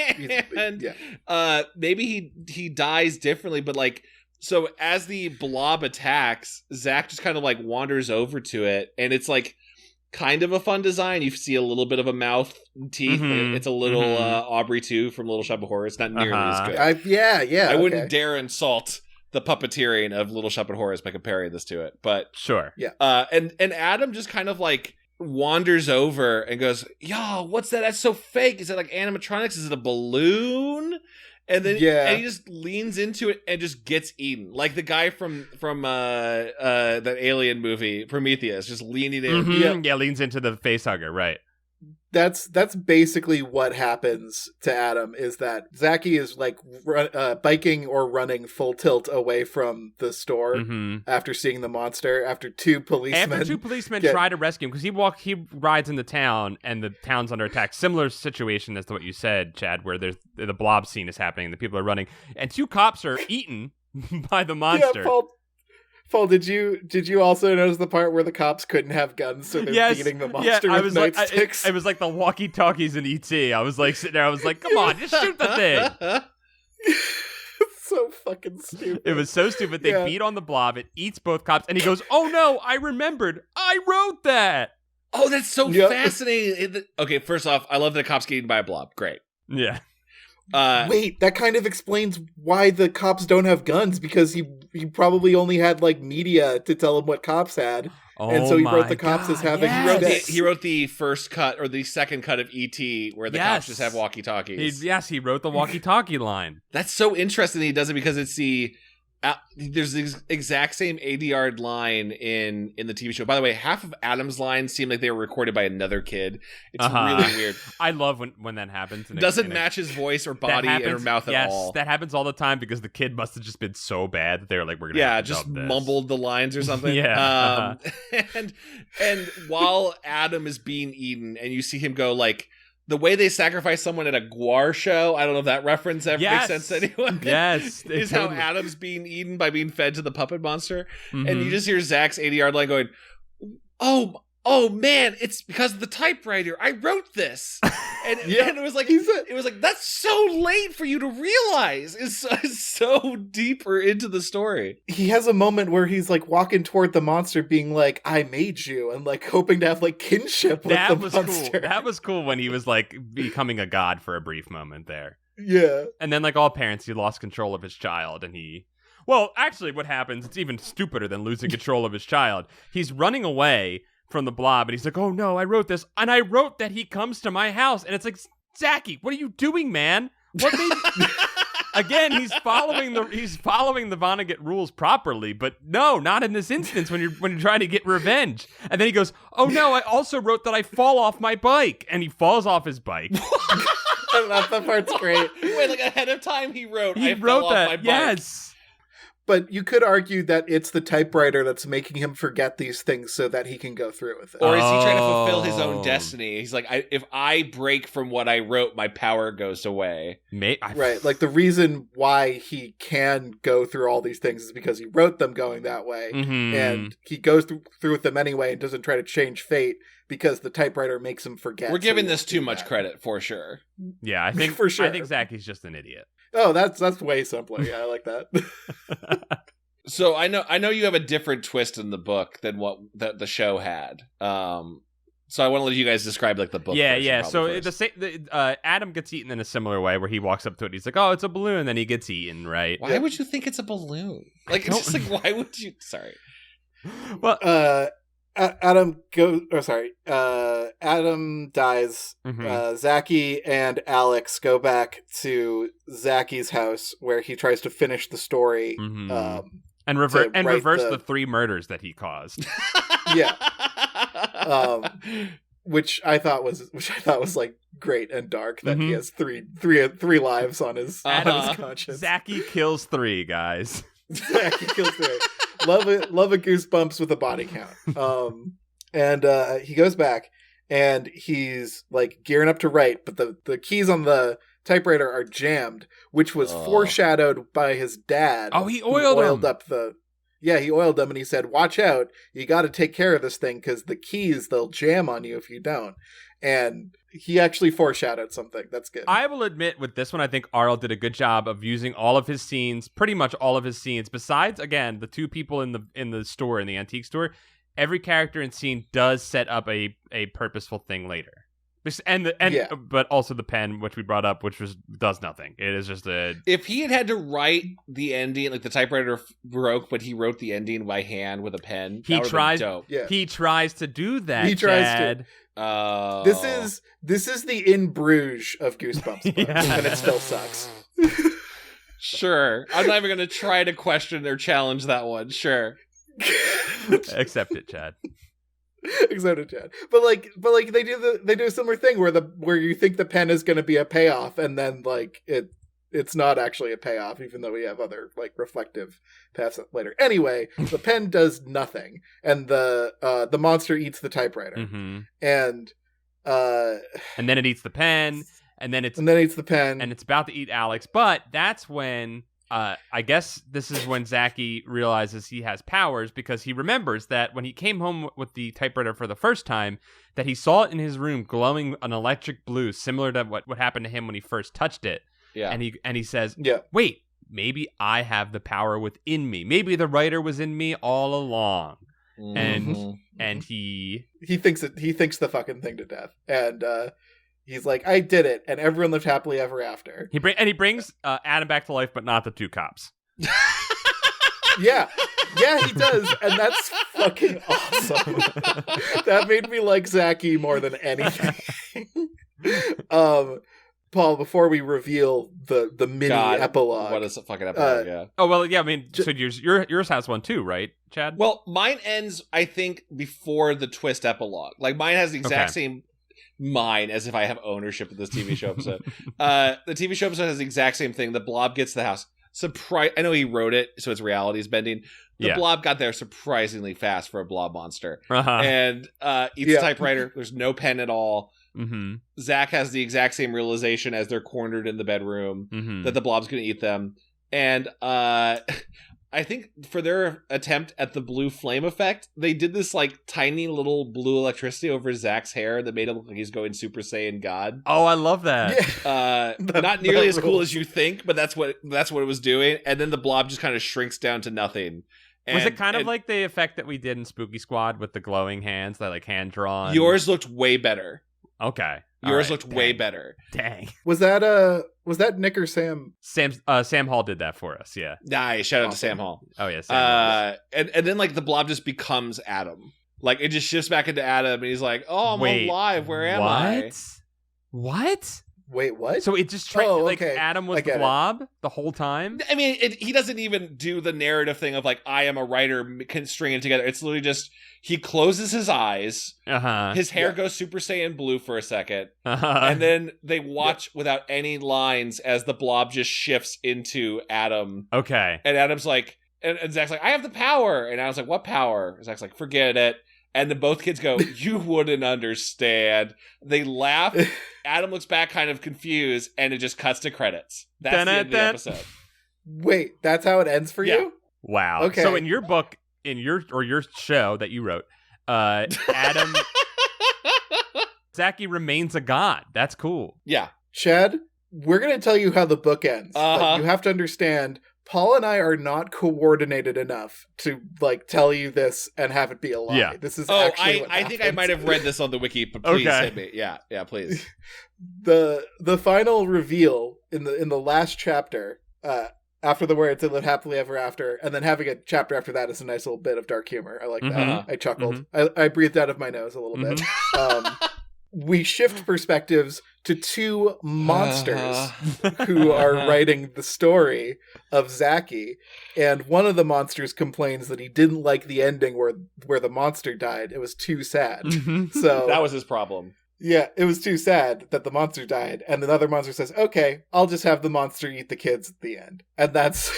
And maybe he dies differently, but like, so as the blob attacks, Zack just kind of like wanders over to it, and it's like kind of a fun design. You see a little bit of a mouth and teeth. It's a little Aubrey 2 from Little Shop of Horrors. Not nearly as good. I wouldn't dare insult the puppeteering of Little Shop of Horrors by comparing this to it, but sure. Yeah. And Adam just kind of like wanders over and goes, "Yo, what's that? That's so fake. Is it like animatronics? Is it a balloon?" And then and he just leans into it and just gets eaten, like the guy from that alien movie Prometheus, just leaning in. Leans into the facehugger, right? That's basically what happens to Adam, is that Zachy is like biking or running full tilt away from the store after seeing the monster, after two policemen try to rescue him because he rides in the town and the town's under attack. Similar situation as to what you said, Chad, where there's the blob scene is happening, the people are running, and two cops are eaten by the monster. Yeah, Paul, did you also notice the part where the cops couldn't have guns, so they're beating the monster with nightsticks? It was like the walkie-talkies in E.T. I was like sitting there, I was like, come on, just shoot the thing. It's so fucking stupid. It was so stupid. They beat on the blob, it eats both cops, and he goes, oh no, I remembered, I wrote that. Oh, that's so fascinating. Okay, first off, I love that a cop's getting eaten by a blob. Great. Yeah. Wait, that kind of explains why the cops don't have guns, because he probably only had like media to tell him what cops had. And so he wrote the cops as having he wrote the first cut or the second cut of E.T. where the cops just have walkie-talkies. He wrote the walkie-talkie line. That's so interesting that he does it, because it's there's the exact same ADR line in the TV show. By the way, half of Adam's lines seem like they were recorded by another kid. It's really weird. I love when that happens. It doesn't match his voice or body and her mouth at all. Yes, that happens all the time, because the kid must have just been so bad that they were like, we're gonna just mumbled the lines or something. And while Adam is being eaten, and you see him go like, the way they sacrifice someone at a Gwar show, I don't know if that reference ever makes sense to anyone. Yes. Is how Adam's being eaten by being fed to the puppet monster. Mm-hmm. And you just hear Zack's 80-yard line going, oh man, it's because of the typewriter. I wrote this. And it was like, that's so late for you to realize. It's so deeper into the story. He has a moment where he's like walking toward the monster being like, I made you, and like hoping to have like kinship with the monster. Cool. That was cool when he was like becoming a god for a brief moment there. Yeah. And then like all parents, he lost control of his child, and well, actually what happens, it's even stupider than losing control of his child. He's running away from the blob, and he's like, oh no, I wrote this, and I wrote that he comes to my house, and it's like, Zachy, what are you doing, man? What made you... Again, he's following the Vonnegut rules properly, but no, not in this instance when you're trying to get revenge. And then he goes, oh no, I also wrote that I fall off my bike, and he falls off his bike. That part's great. Wait, like ahead of time he wrote that, off my bike. Yes. But you could argue that it's the typewriter that's making him forget these things so that he can go through with it. Or is he trying to fulfill his own destiny? He's like, if I break from what I wrote, my power goes away. Right. Like the reason why he can go through all these things is because he wrote them going that way. Mm-hmm. And he goes through with them anyway and doesn't try to change fate because the typewriter makes him forget. We're giving this too much credit, for sure. Yeah, I think for sure. I think Zachy's just an idiot. Oh, that's way simpler. Yeah, I like that. So I know you have a different twist in the book than what the show had. So I want to let you guys describe like the book. Yeah. So Adam gets eaten in a similar way, where he walks up to it. And he's like, "Oh, it's a balloon," and then he gets eeten. Right? Why would you think it's a balloon? Like, it's just like, why would you? Sorry. Well, Adam dies. Mm-hmm. Zachy and Alex go back to Zachy's house where he tries to finish the story. Mm-hmm. And reverse the 3 murders that he caused. Yeah. Which I thought was like great and dark that he has three lives on his conscience. Zachy kills 3 guys. Zachy kills 3. Love a Goosebumps with a body count. And he goes back and he's like gearing up to write, but the keys on the typewriter are jammed, which was foreshadowed by his dad. Oh, he oiled up he oiled them, and he said, watch out, you got to take care of this thing because the keys, they'll jam on you if you don't. And he actually foreshadowed something. That's good. I will admit with this one, I think Arl did a good job of using all of his scenes, pretty much all of his scenes, besides, again, the 2 people in the store, in the antique store. Every character and scene does set up a purposeful thing later. But also the pen, which we brought up, which does nothing. It is just if he had to write the ending, like the typewriter broke, but he wrote the ending by hand with a pen. He tries to do that. He tries to. This is the In Bruges of Goosebumps, and it still sucks. Sure, I'm not even going to try to question or challenge that one. Sure, accept it, Chad. Excited, Chad. But like they do a similar thing where you think the pen is going to be a payoff, and then like it's not actually a payoff, even though we have other like reflective paths later. Anyway, the pen does nothing, and the monster eats the typewriter, and then it eats the pen, and then it eats the pen, and it's about to eat Alex. But that's when. I guess this is when Zachy realizes he has powers, because he remembers that when he came home with the typewriter for the first time, that he saw it in his room glowing an electric blue, similar to what happened to him when he first touched it. Yeah. And he says, wait, maybe I have the power within me. Maybe the writer was in me all along. and he thinks the fucking thing to death, and he's like, I did it, and everyone lived happily ever after. He brings Adam back to life, but not the two cops. Yeah, he does, and that's fucking awesome. That made me like Zachy more than anything. Paul, before we reveal the mini epilogue, what is a fucking epilogue? Yeah. Oh well, yeah. I mean, so yours has one too, right, Chad? Well, mine ends, I think, before the twist epilogue. Like mine has the exact same. Mine, as if I have ownership of this TV show episode. The TV show episode has the exact same thing. The Blob gets to the house. I know he wrote it, so it's reality's bending. The Blob got there surprisingly fast for a blob monster, and eats a typewriter. There's no pen at all. Zack has the exact same realization as they're cornered in the bedroom that the Blob's going to eat them, and I think for their attempt at the blue flame effect, they did this like tiny little blue electricity over Zack's hair that made it look like he's going Super Saiyan God. Oh, I love that. Yeah. Not nearly as cool as you think, but that's what it was doing. And then the Blob just kind of shrinks down to nothing. Was it kind of like the effect that we did in Spooky Squad with the glowing hands, that like hand drawn? Yours looked way better. Okay. Yours looked way better. Dang. Was that Nick or Sam? Sam Hall did that for us, yeah. Nice. Shout out to Sam Hall. Oh yeah, Sam and then like the Blob just becomes Adam. Like it just shifts back into Adam and he's like, "Oh, I'm alive. Where am I?" What? Wait, what? So it just Adam was the Blob the whole time? I mean, he doesn't even do the narrative thing of like, I am a writer, stringing it together. It's literally just, he closes his eyes, his hair goes Super Saiyan blue for a second, and then they watch without any lines as the Blob just shifts into Adam. Okay. And Adam's like, and Zach's like, I have the power. And Adam's like, what power? And Zach's like, forget it. And then both kids go, you wouldn't understand. They laugh. Adam looks back kind of confused, and it just cuts to credits. That's the end of the episode. Wait, that's how it ends for you? Wow. Okay. So in your book, your show that you wrote, Adam Zachy remains a god. That's cool. Yeah. Chad, we're going to tell you how the book ends. But you have to understand, Paul and I are not coordinated enough to like tell you this and have it be a lie. Yeah. This is actually what I think I might have read this on the wiki, but please hit me. Yeah, please. The final reveal in the last chapter, after the words "they live happily ever after," and then having a chapter after that is a nice little bit of dark humor. I like that. I chuckled. I breathed out of my nose a little bit. We shift perspectives to two monsters who are writing the story of Zachy, and one of the monsters complains that he didn't like the ending where the monster died. It was too sad. So that was his problem. Yeah, it was too sad that the monster died, and the other monster says, "Okay, I'll just have the monster eat the kids at the end," and that's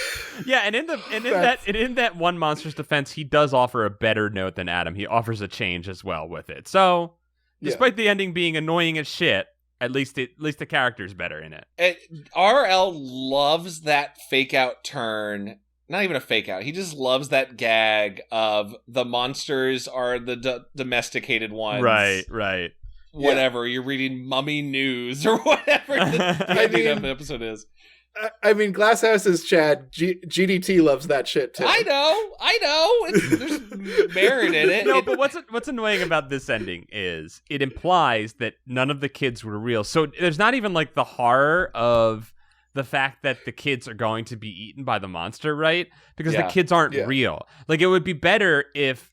yeah. In that one monster's defense, he does offer a better note than Adam. He offers a change as well with it. So, despite the ending being annoying as shit, at least the character's better in it. And RL loves that fake out turn. Not even a fake out. He just loves that gag of the monsters are the domesticated ones. Right. Whatever, you're reading Mummy News or whatever the ending of the episode is. I mean, Glasshouse's Chad, GDT loves that shit too. I know. There's merit in it. No, but what's annoying about this ending is it implies that none of the kids were real. So there's not even like the horror of the fact that the kids are going to be eaten by the monster, right? Because the kids aren't real. Like, it would be better if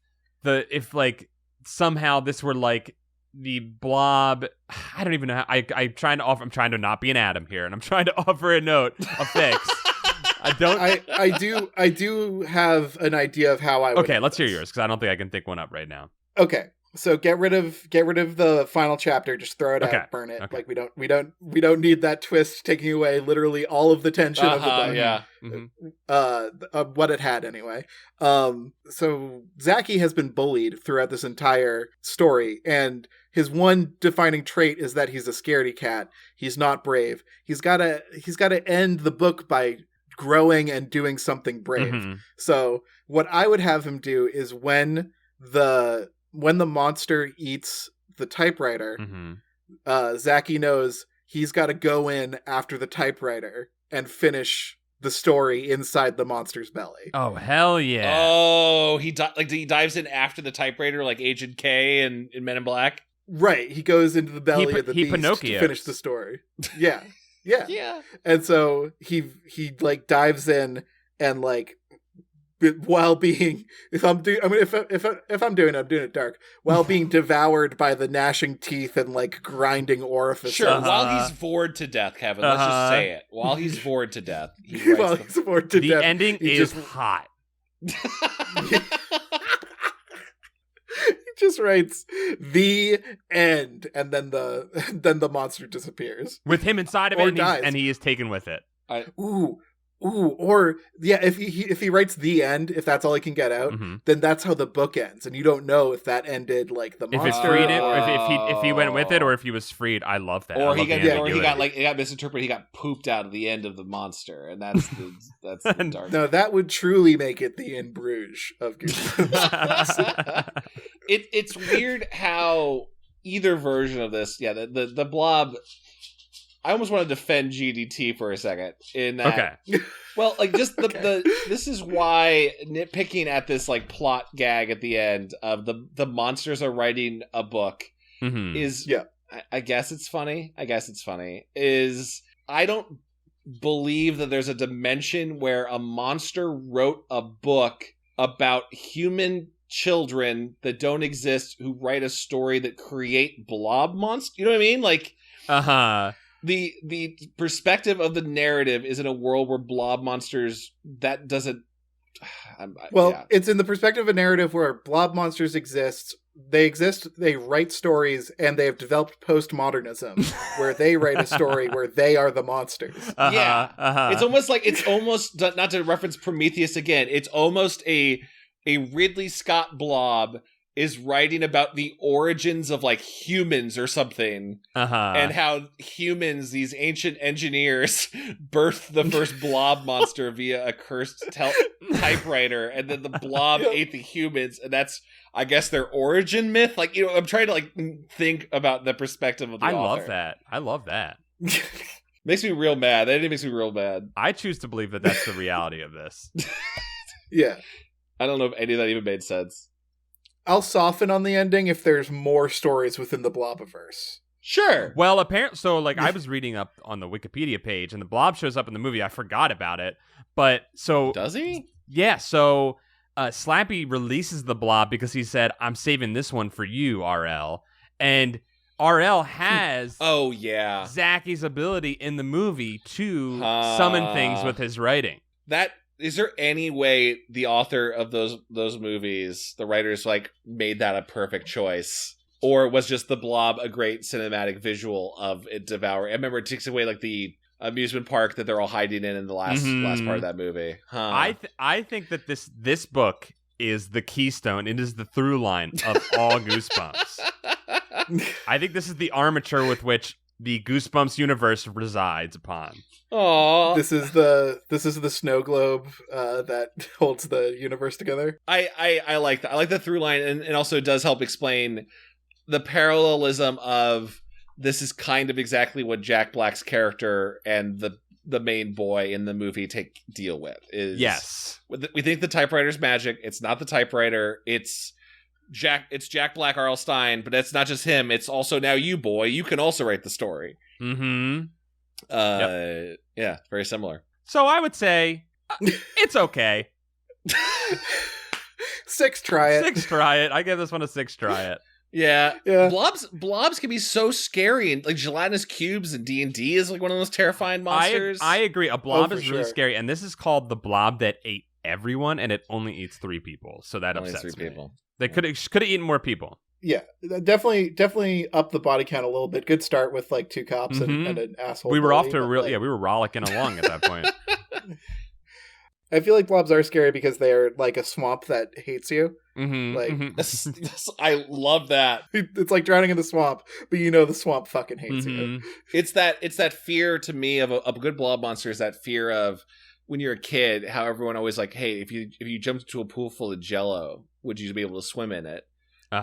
like somehow this were like the Blob. I don't even know how, I'm trying to not be an Adam here, and I'm trying to offer a note of fix. I do have an idea of how I would. Okay, let's hear yours, because I don't think I can think one up right now. Okay, so get rid of the final chapter. Just throw it out, burn it. Okay. Like we don't need that twist taking away literally all of the tension of the book. Yeah. What it had anyway. So Zachy has been bullied throughout this entire story, and his one defining trait is that he's a scaredy cat. He's not brave. He's got to end the book by growing and doing something brave. So what I would have him do is when the monster eats the typewriter, Zachy knows he's got to go in after the typewriter and finish the story inside the monster's belly. Oh, hell yeah. Oh, he dives in after the typewriter, like Agent K in Men in Black. Right, he goes into the belly of the beast to finish the story. Yeah, yeah, yeah. And so he like dives in and like while being if I'm doing it dark while being devoured by the gnashing teeth and like grinding orifices. Sure, while he's bored to death, Kevin. Let's just say it. While he's bored to death, the ending is hot. He just writes the end, and then the monster disappears with him inside of it, and he is taken with it. Or yeah, if he writes the end, if that's all he can get out, then that's how the book ends, and you don't know if that ended like the monster. If it freed it, or if he went with it, or if he was freed. I love that. Or he got misinterpreted. He got pooped out at the end of the monster, and that's the dark. No, that would truly make it the In Bruges of Goosebumps. It's weird how either version of this, the Blob. I almost want to defend GDT for a second. In that, okay. Well, like just this is why nitpicking at this like plot gag at the end of the monsters are writing a book is I guess it's funny. Is I don't believe that there's a dimension where a monster wrote a book about human children that don't exist who write a story that create blob monsters. You know what I mean? Like, The perspective of the narrative is in a world where blob monsters, that doesn't... It's in the perspective of a narrative where blob monsters exist, they write stories, and they have developed postmodernism, where they write a story where they are the monsters. It's almost, not to reference Prometheus again, it's almost a Ridley Scott blob is writing about the origins of like humans or something, and how humans, these ancient engineers, birthed the first blob monster via a cursed typewriter, and then the blob ate the humans, and that's, I guess, their origin myth. Like, you know, I'm trying to like think about the perspective of the author. I love that. Makes me real mad. That makes me real mad. I choose to believe that that's the reality of this. Yeah. I don't know if any of that even made sense. I'll soften on the ending if there's more stories within the Blobiverse. Sure. Well, apparently, so like I was reading up on the Wikipedia page, and the Blob shows up in the movie. I forgot about it, but so does he? Yeah. So Slappy releases the Blob because he said, "I'm saving this one for you, RL," and RL has Zacky's ability in the movie to summon things with his writing. Is there any way the author of those movies, the writers, like made that a perfect choice, or was just the Blob a great cinematic visual of it devouring? I remember it takes away like the amusement park that they're all hiding in the last part of that movie. I think that this book is the keystone. It is the through line of all Goosebumps. I think this is the armature with which the Goosebumps universe resides upon. Aww. This is the snow globe that holds the universe together. I like that. I like the through line, and also it does help explain the parallelism of this is kind of exactly what Jack Black's character and the main boy in the movie deal with. Yes. We think the typewriter's magic. It's not the typewriter. It's Jack Black, R.L. Stine, but it's not just him. It's also now you, boy. You can also write the story. Yeah, very similar. So I would say it's okay. 6 try it. I give this one a 6 try it. Yeah. Blobs can be so scary, and like gelatinous cubes and D&D is like one of those terrifying monsters. I agree. A blob is really scary, and this is called the Blob That Ate Everyone, and it only eats 3 people, so that only upsets 3 me. people. They could have eaten more people. Yeah, definitely up the body count a little bit. Good start with like 2 cops and an asshole. We were off to we were rollicking along at that point. I feel like blobs are scary because they are like a swamp that hates you. I love that. It's like drowning in the swamp, but you know the swamp fucking hates you. It's that fear to me of a good blob monster is that fear of when you're a kid, how everyone always like, hey, if you jumped into a pool full of Jello, would you be able to swim in it?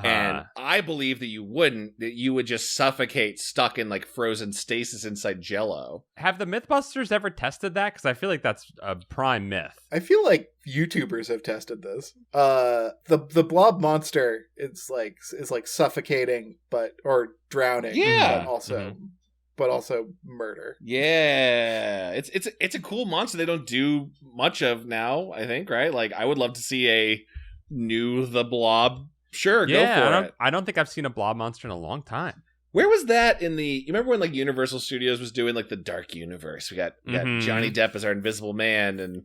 And I believe that you wouldn't, that you would just suffocate stuck in like frozen stasis inside Jell-O. Have the Mythbusters ever tested that? Because I feel like that's a prime myth. I feel like YouTubers have tested this. The blob monster is like suffocating, or drowning. Yeah. But also murder. Yeah, it's a cool monster they don't do much of now, I think, right? Like, I would love to see a new The Blob. Sure, go for it. I don't think I've seen a blob monster in a long time. Where was that in the... You remember when like Universal Studios was doing like the Dark Universe? We got Johnny Depp as our Invisible Man, and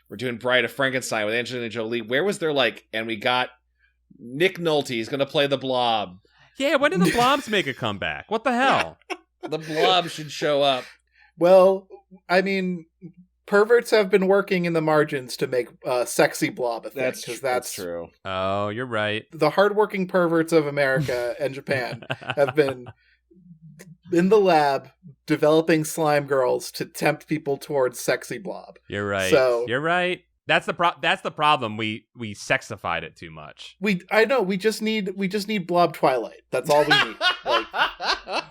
we're doing Bride of Frankenstein with Angelina Jolie. Where was there like... And we got Nick Nolte. He's going to play the Blob. Yeah, when did the Blobs make a comeback? What the hell? The Blob should show up. Well, I mean... Perverts have been working in the margins to make sexy Blob a thing. That's true. Oh, you're right. The hardworking perverts of America and Japan have been in the lab developing slime girls to tempt people towards sexy Blob. You're right. So you're right. That's the problem. We sexified it too much. I know. We just need Blob Twilight. That's all we need.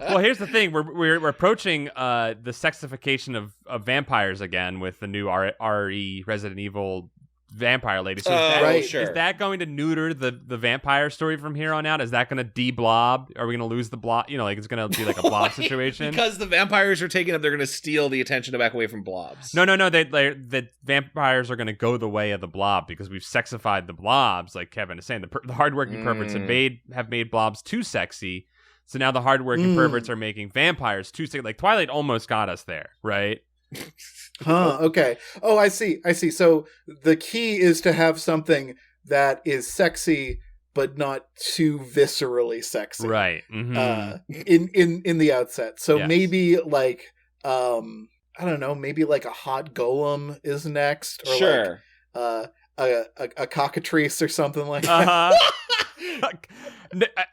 Well, here's the thing: we're approaching the sexification of vampires again with the new RE Resident Evil vampire lady. So is that going to neuter the vampire story from here on out? Is that going to de-blob? Are we going to lose the blob? You know, like it's going to be like a blob situation? Because the vampires are taking up, they're going to steal the attention back away from blobs. No. The vampires are going to go the way of the blob because we've sexified the blobs, like Kevin is saying. The hardworking perverts have made blobs too sexy. So now the hardworking perverts are making vampires too sexy. Like Twilight almost got us there, right? Okay. Oh, I see. So the key is to have something that is sexy but not too viscerally sexy, right? In the outset. So maybe like I don't know, maybe like a hot golem is next, or like a cockatrice or something like that.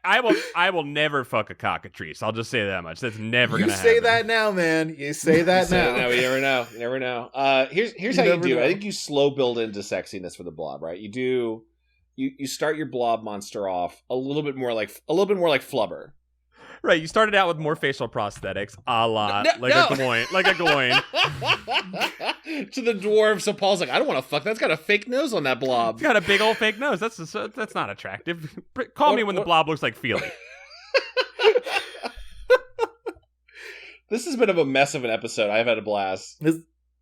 I will never fuck a cockatrice. I'll just say that much. That's never gonna happen. You say that now, man. You say that now. You never know. You never know. Here's how you do it. I think you slow build into sexiness for the blob, right? You start your blob monster off a little bit more like Flubber. Right, you started out with more facial prosthetics, a gloin. To the dwarf, so Paul's like, I don't want to fuck. That's got a fake nose on that blob. It's got a big old fake nose. That's not attractive. Call me when the blob looks like Feely. This has been a mess of an episode. I've had a blast. This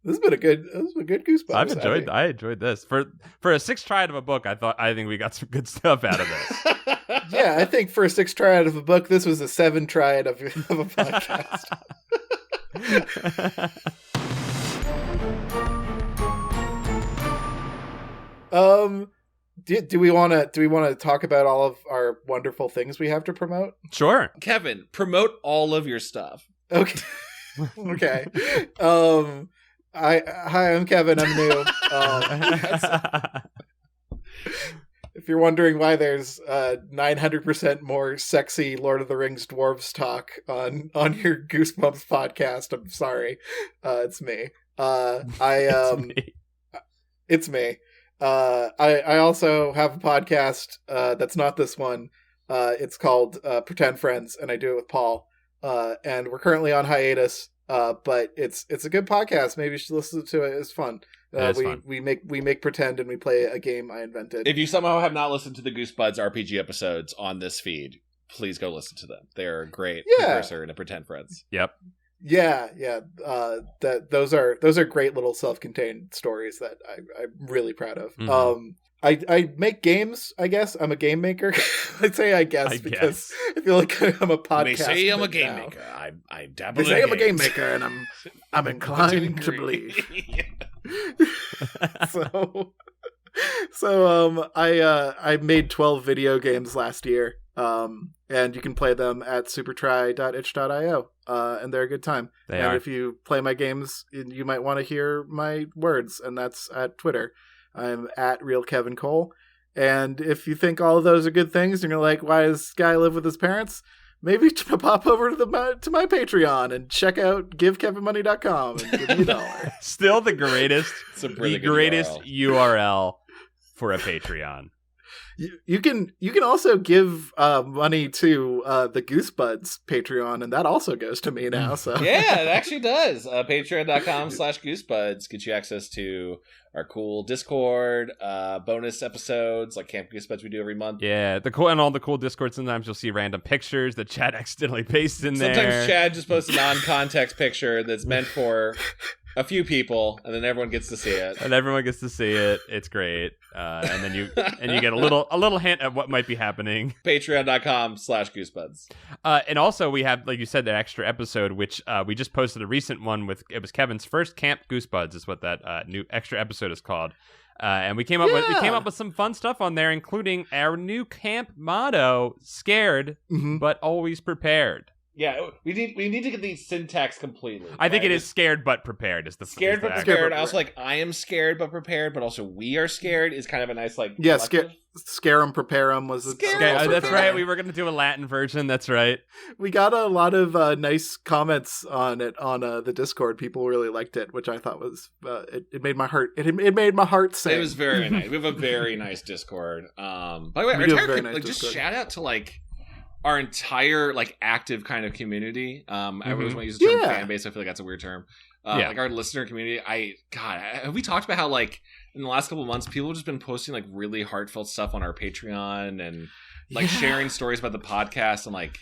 has been a good Goosebumps. I enjoyed this. For a sixth try out of a book, I think we got some good stuff out of this. Yeah, I think for a 6 try out of a book, this was a 7 try out of a podcast. Do we want to talk about all of our wonderful things we have to promote? Sure. Kevin, promote all of your stuff. Okay. Okay. Hi, I'm Kevin. I'm new. If you're wondering why there's 900% more sexy Lord of the Rings dwarves talk on your Goosebumps podcast, I'm sorry. It's me. It's me. I also have a podcast that's not this one. It's called Pretend Friends, and I do it with Paul. And we're currently on hiatus. But it's a good podcast. Maybe you should listen to it. It's fun. We make pretend and we play a game I invented. If you somehow have not listened to the Goosebuds RPG episodes on this feed, please go listen to them. They're great. Precursor and Pretend Friends. Yep. Yeah. Those are great little self-contained stories that I'm really proud of. Mm-hmm. I make games, I guess. I'm a game maker. I'd say I guess because I feel like I'm a podcast. They say I'm a game maker. I dabble in games. They say I'm a game maker, and I'm inclined to believe. So I made 12 video games last year. And you can play them at supertry.itch.io. And they're a good time. And if you play my games, you might want to hear my words, and that's at Twitter. I'm at Real Kevin Cole. And if you think all of those are good things and you're like, why does this guy live with his parents? Maybe pop over to my Patreon and check out givekevinmoney.com and give me $1. Still the greatest URL for a Patreon. You can also give money to the Goosebuds Patreon, and that also goes to me now. So yeah, it actually does. Patreon.com/Goosebuds gets you access to our cool Discord, bonus episodes like Camp Goosebuds we do every month. Yeah, all the cool Discord. Sometimes you'll see random pictures that Chad accidentally pastes in there. Sometimes Chad just posts a non-context picture that's meant for a few people, and then everyone gets to see it. It's great. And then you get a little hint at what might be happening. Patreon.com/Goosebuds. And also we have, like you said, that extra episode, which we just posted a recent one with. It was Kevin's first Camp Goosebuds, is what that new extra episode is called. And we came up with some fun stuff on there, including our new camp motto: "Scared, but always prepared." Yeah, we need to get the syntax completely. I think it is "scared but prepared" is the scared but prepared. I also like I am scared but prepared, but also we are scared is kind of a nice like scare 'em, prepare 'em was that's right. We were going to do a Latin version. That's right. We got a lot of nice comments on it on the Discord. People really liked it, which I thought was it made my heart it made my heart sing. It was very nice. We have a very nice Discord. By the way, our entire nice just shout out to like our entire like active kind of community. I always want to use the term fan base. I feel like that's a weird term. Like our listener community. Have we talked about how like in the last couple of months people have just been posting like really heartfelt stuff on our Patreon and like sharing stories about the podcast, and like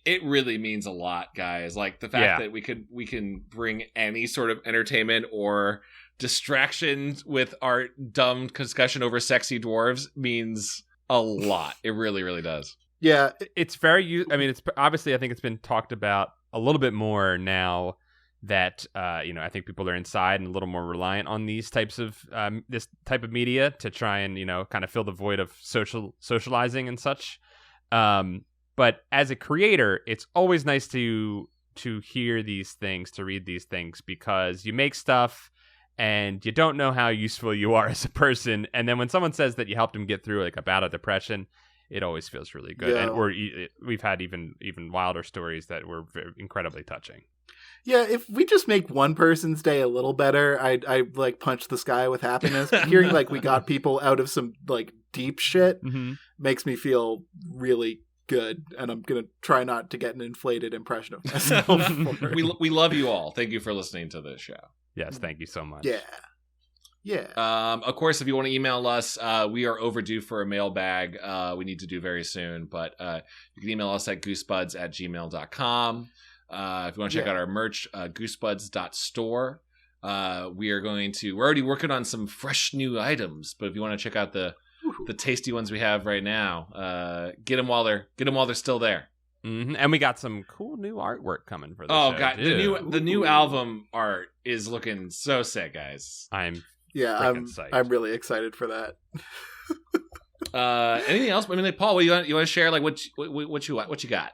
it really means a lot, guys. Like the fact that we can bring any sort of entertainment or distraction with our dumb discussion over sexy dwarves means a lot. It really, really does. Yeah, it's very. I mean, it's obviously. I think it's been talked about a little bit more now that I think people are inside and a little more reliant on these types of this type of media to try and kind of fill the void of socializing and such. But as a creator, it's always nice to hear these things, to read these things, because you make stuff and you don't know how useful you are as a person. And then when someone says that you helped them get through like a bout of depression, it always feels really good. Yeah. And we've had even wilder stories that were incredibly touching. Yeah, if we just make one person's day a little better, I like punch the sky with happiness. Hearing like we got people out of some like deep shit makes me feel really good, and I'm gonna try not to get an inflated impression of myself. We love you all. Thank you for listening to this show. Yes, thank you so much. Yeah. Of course, if you want to email us, we are overdue for a mailbag. We need to do very soon, but you can email us at goosebuds@gmail.com. If you want to check out our merch, goosebuds.store. We're already working on some fresh new items, but if you want to check out the tasty ones we have right now, get them while they're still there. And we got some cool new artwork coming for this. Oh god, the new album art is looking so sick, guys. I'm really excited for that. Anything else? I mean, like, Paul, you want to share like what you got?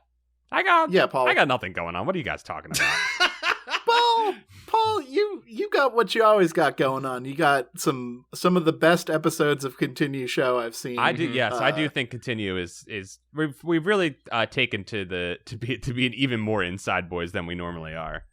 Paul. I got nothing going on. What are you guys talking about? Paul, you got what you always got going on. You got some of the best episodes of Continue show I've seen. I do. Yes, I do think Continue is we've really taken to being even more inside boys than we normally are.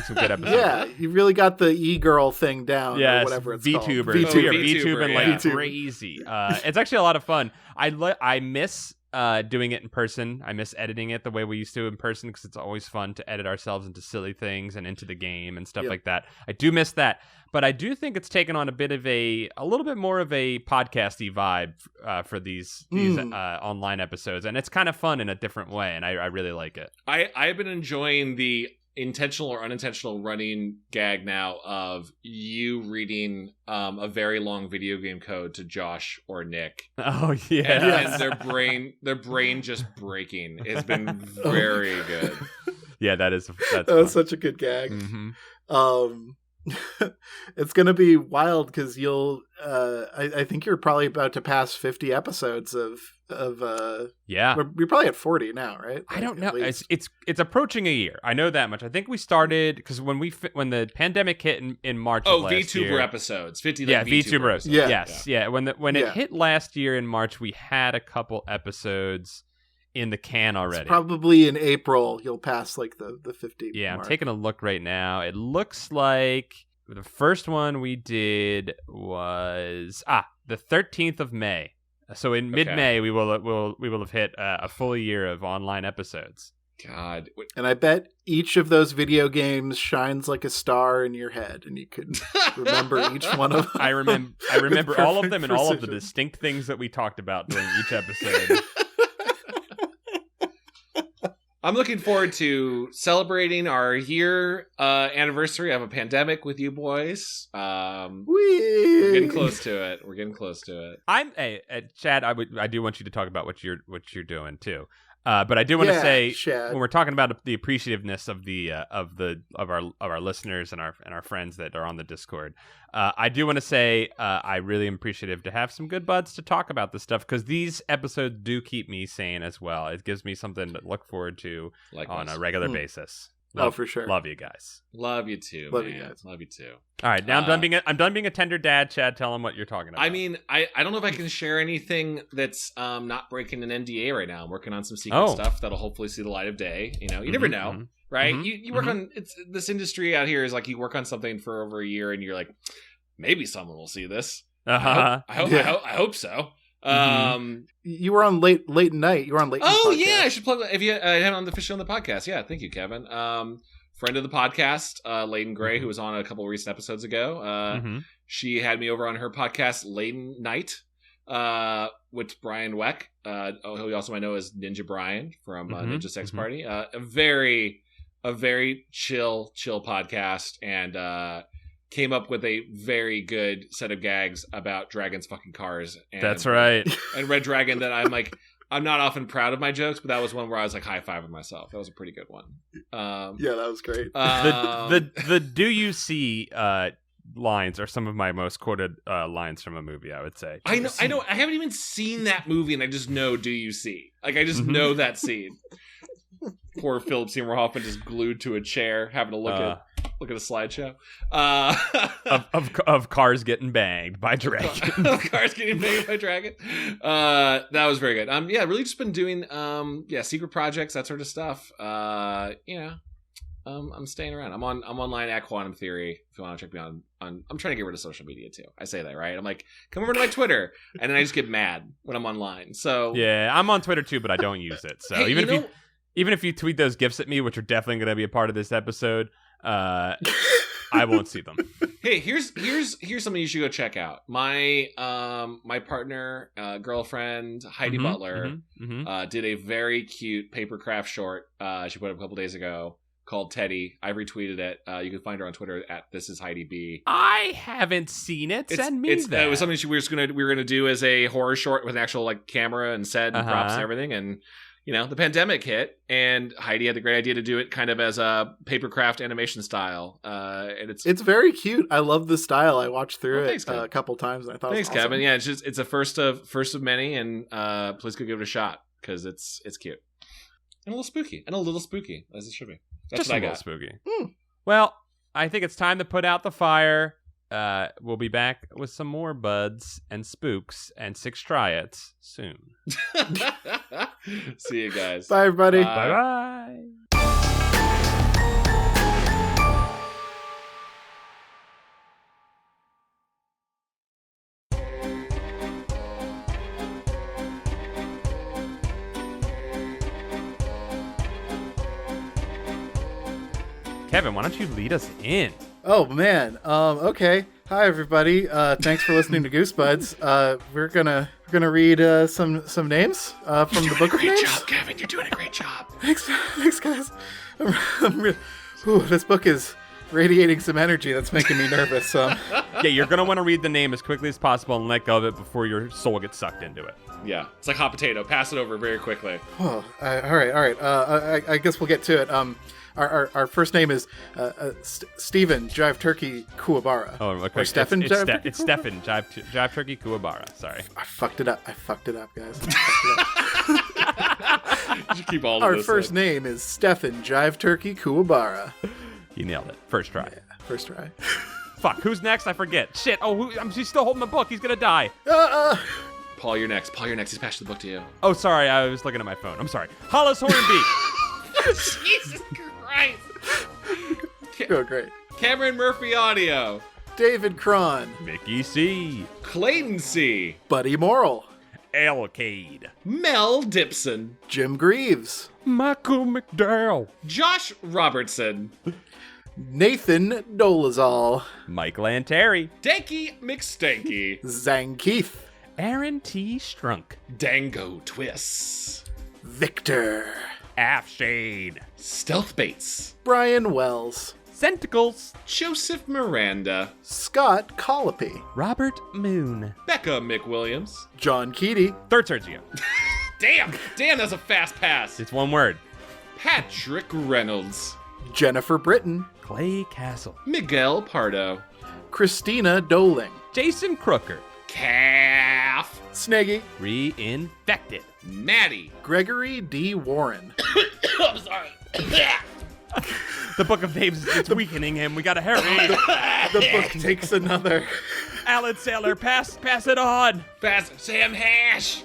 Some good episodes. Yeah, you really got the e-girl thing down. Yes, or whatever it's VTubers. called. We are VTubing like crazy. It's actually a lot of fun. I miss doing it in person. I miss editing it the way we used to in person, because it's always fun to edit ourselves into silly things and into the game and stuff like that. I do miss that, but I do think it's taken on a little bit more of a podcasty vibe for these online episodes, and it's kind of fun in a different way, and I really like it. I've been enjoying the intentional or unintentional running gag now of you reading a very long video game code to Josh or Nick. Oh yeah, and their brain just breaking. It's been very good. Yeah, that was such a good gag. It's gonna be wild because you'll I think you're probably about to pass 50 episodes of we're probably at 40 now, right? I don't know. It's approaching a year. I know that much. I think we started because when the pandemic hit in March of last year. VTuber episodes 50 VTuber episodes. Yes. When it hit last year in March, we had a couple episodes in the can already. It's probably in April you'll pass like the 50 mark. I'm taking a look right now. It looks like the first one we did was the 13th of May. So in mid-May, we will have hit a full year of online episodes. God. And I bet each of those video games shines like a star in your head, and you could remember each one of them. I remember all of them and all of the distinct things that we talked about during each episode. I'm looking forward to celebrating our year anniversary of a pandemic with you boys. We're getting close to it. Hey, Chad, I do want you to talk about what you're doing too. But I do want to say, Chad, when we're talking about the appreciativeness of our listeners and our friends that are on the Discord, I do want to say I really am appreciative to have some good buds to talk about this stuff, because these episodes do keep me sane as well. It gives me something to look forward to on a regular basis. For sure. Love you guys. Love you too. Love man. you guys. Love you too. All right, now I'm done being a tender dad. Chad, tell him what you're talking about. I mean, I don't know if I can share anything that's not breaking an NDA right now. I'm working on some secret stuff that'll hopefully see the light of day. You know, you never know, right? You work on this industry out here is like you work on something for over a year, and you're like, maybe someone will see this. I hope so. You were on late night. You were on late. Oh yeah, I should plug. If you had on the official on the podcast, yeah, thank you, Kevin. Friend of the podcast, Layden Gray, who was on a couple of recent episodes ago. She had me over on her podcast, Layden Night, with Brian Weck, who you also might know as Ninja Brian from Ninja Sex Party. A very chill podcast, and came up with a very good set of gags about dragons fucking cars. And, that's right. And Red Dragon that I'm not often proud of my jokes, but that was one where I was like high-fiving myself. That was a pretty good one. Yeah, that was great. The do you see lines are some of my most quoted lines from a movie, I would say. I know. I haven't even seen that movie, and I just know do you see. Like, I just know that scene. Poor Philip Seymour Hoffman just glued to a chair, having to look at a slideshow of cars getting banged by dragon. Cars getting banged by dragon. That was very good. Yeah, really just been doing secret projects, that sort of stuff. I'm staying around. I'm online at Quantum Theory. If you want to check me on I'm trying to get rid of social media too. I say that, right? I'm like, come over to my Twitter, and then I just get mad when I'm online. So yeah, I'm on Twitter too, but I don't use it. So hey, even if you tweet those gifs at me, which are definitely going to be a part of this episode, I won't see them. Hey, here's something you should go check out. My partner, girlfriend, Heidi Butler, did a very cute papercraft short she put up a couple days ago called Teddy. I retweeted it. You can find her on Twitter at @thisisheidiB. I haven't seen it. Send me that. It was something we were gonna do as a horror short with an actual like camera and set and props and everything, and the pandemic hit, and Heidi had the great idea to do it kind of as a papercraft animation style. And it's very cute. I love the style. I watched through it a couple times, and I thought, thanks, it was awesome. Kevin. Yeah, it's a first of many, and please go give it a shot because it's cute and a little spooky, as it should be. That's just what I got. Spooky. Well, I think it's time to put out the fire. We'll be back with some more buds and spooks and six triads soon. See you guys. Bye, everybody. Bye. Kevin, why don't you lead us in? Oh, man. Okay. Hi, everybody. Thanks for listening to Goosebuds. We're gonna read some names from the book of names. Great job, Kevin. You're doing a great job. Thanks, guys. This book is radiating some energy that's making me nervous. Yeah, you're gonna want to read the name as quickly as possible and let go of it before your soul gets sucked into it. Yeah, it's like hot potato. Pass it over very quickly. Oh, all right. I guess we'll get to it. Our first name is Stephen Jive Turkey Kuwabara. Oh, okay. Stefan Jive Turkey Kuwabara. Sorry. I fucked it up, guys. You should keep all of Our this first name is Stefan Jive Turkey Kuwabara. You nailed it. First try. Yeah, first try. Fuck, who's next? I forget. Shit. Oh, he's still holding the book. He's gonna die. Paul, you're next. He's passed the book to you. Oh, sorry. I was looking at my phone. I'm sorry. Hollis Hornby. Jesus Christ. Oh, great. Cameron Murphy Audio. David Cron. Mickey C. Clayton C. Buddy Morrill. Elcade. Mel Gibson. Jim Greaves. Michael McDowell. Josh Robertson. Nathan Dolezal. Mike Lanteri. Danky McStanky. Zang Keith. Aaron T. Strunk. Dango Twists. Victor. Afshade. Stealth Bates. Brian Wells. Centicles. Joseph Miranda. Scott Colopy. Robert Moon. Becca McWilliams. John Keaty. Third Sergio. Damn, that's a fast pass. It's one word. Patrick Reynolds. Jennifer Britton. Clay Castle. Miguel Pardo. Christina Doling. Jason Crooker. Calf. Snaggy. Reinfected. Maddie. Gregory D. Warren. I'm sorry. The Book of Names is weakening him. We gotta hurry. The book takes another. Alan Sailor, pass it on. Fast Sam Hash.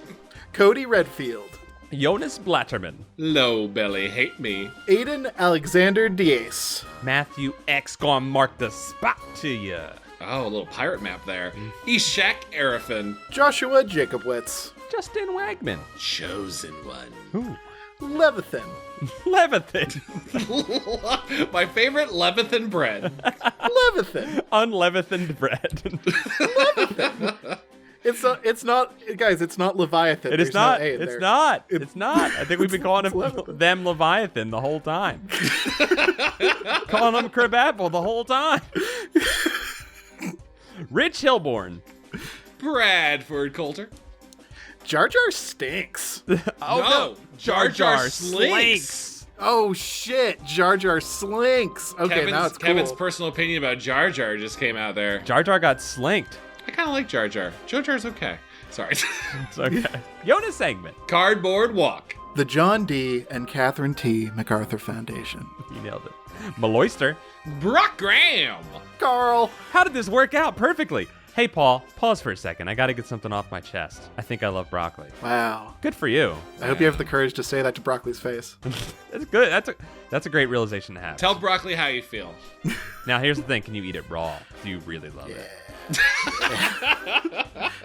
Cody Redfield. Jonas Blatterman. Low Belly Hate Me. Aiden Alexander Diaz. Matthew X gonna mark the spot to you. Oh, a little pirate map there. Ishak Arafin. Joshua Jacobwitz. Justin Wagman. Chosen One. Ooh. Levithan. Levithan. My favorite Levithan bread. Levithan. Unlevithaned bread. Levithan. It's not, guys, it's not Leviathan. It is There's not. No A in It's there. not. It's not. I think we've been calling them Leviathan the whole time. Calling them Crib Apple the whole time. Rich Hilborn. Bradford Coulter. Jar Jar stinks. No. Jar Jar slinks. Oh shit, Jar Jar slinks. Okay, now it's cool. Kevin's personal opinion about Jar Jar just came out there. Jar Jar got slinked. I kind of like Jar Jar. Jar Jar's okay. Sorry. It's okay. Jonas segment. Cardboard Walk. The John D. and Catherine T. MacArthur Foundation. You nailed it. Maloyster. Brock Graham. Carl. How did this work out perfectly? Hey, Paul, pause for a second. I got to get something off my chest. I think I love broccoli. Wow. Good for you. I hope you have the courage to say that to Broccoli's face. That's good. That's a great realization to have. Tell Broccoli how you feel. Now, here's the thing. Can you eat it raw? Do you really love it?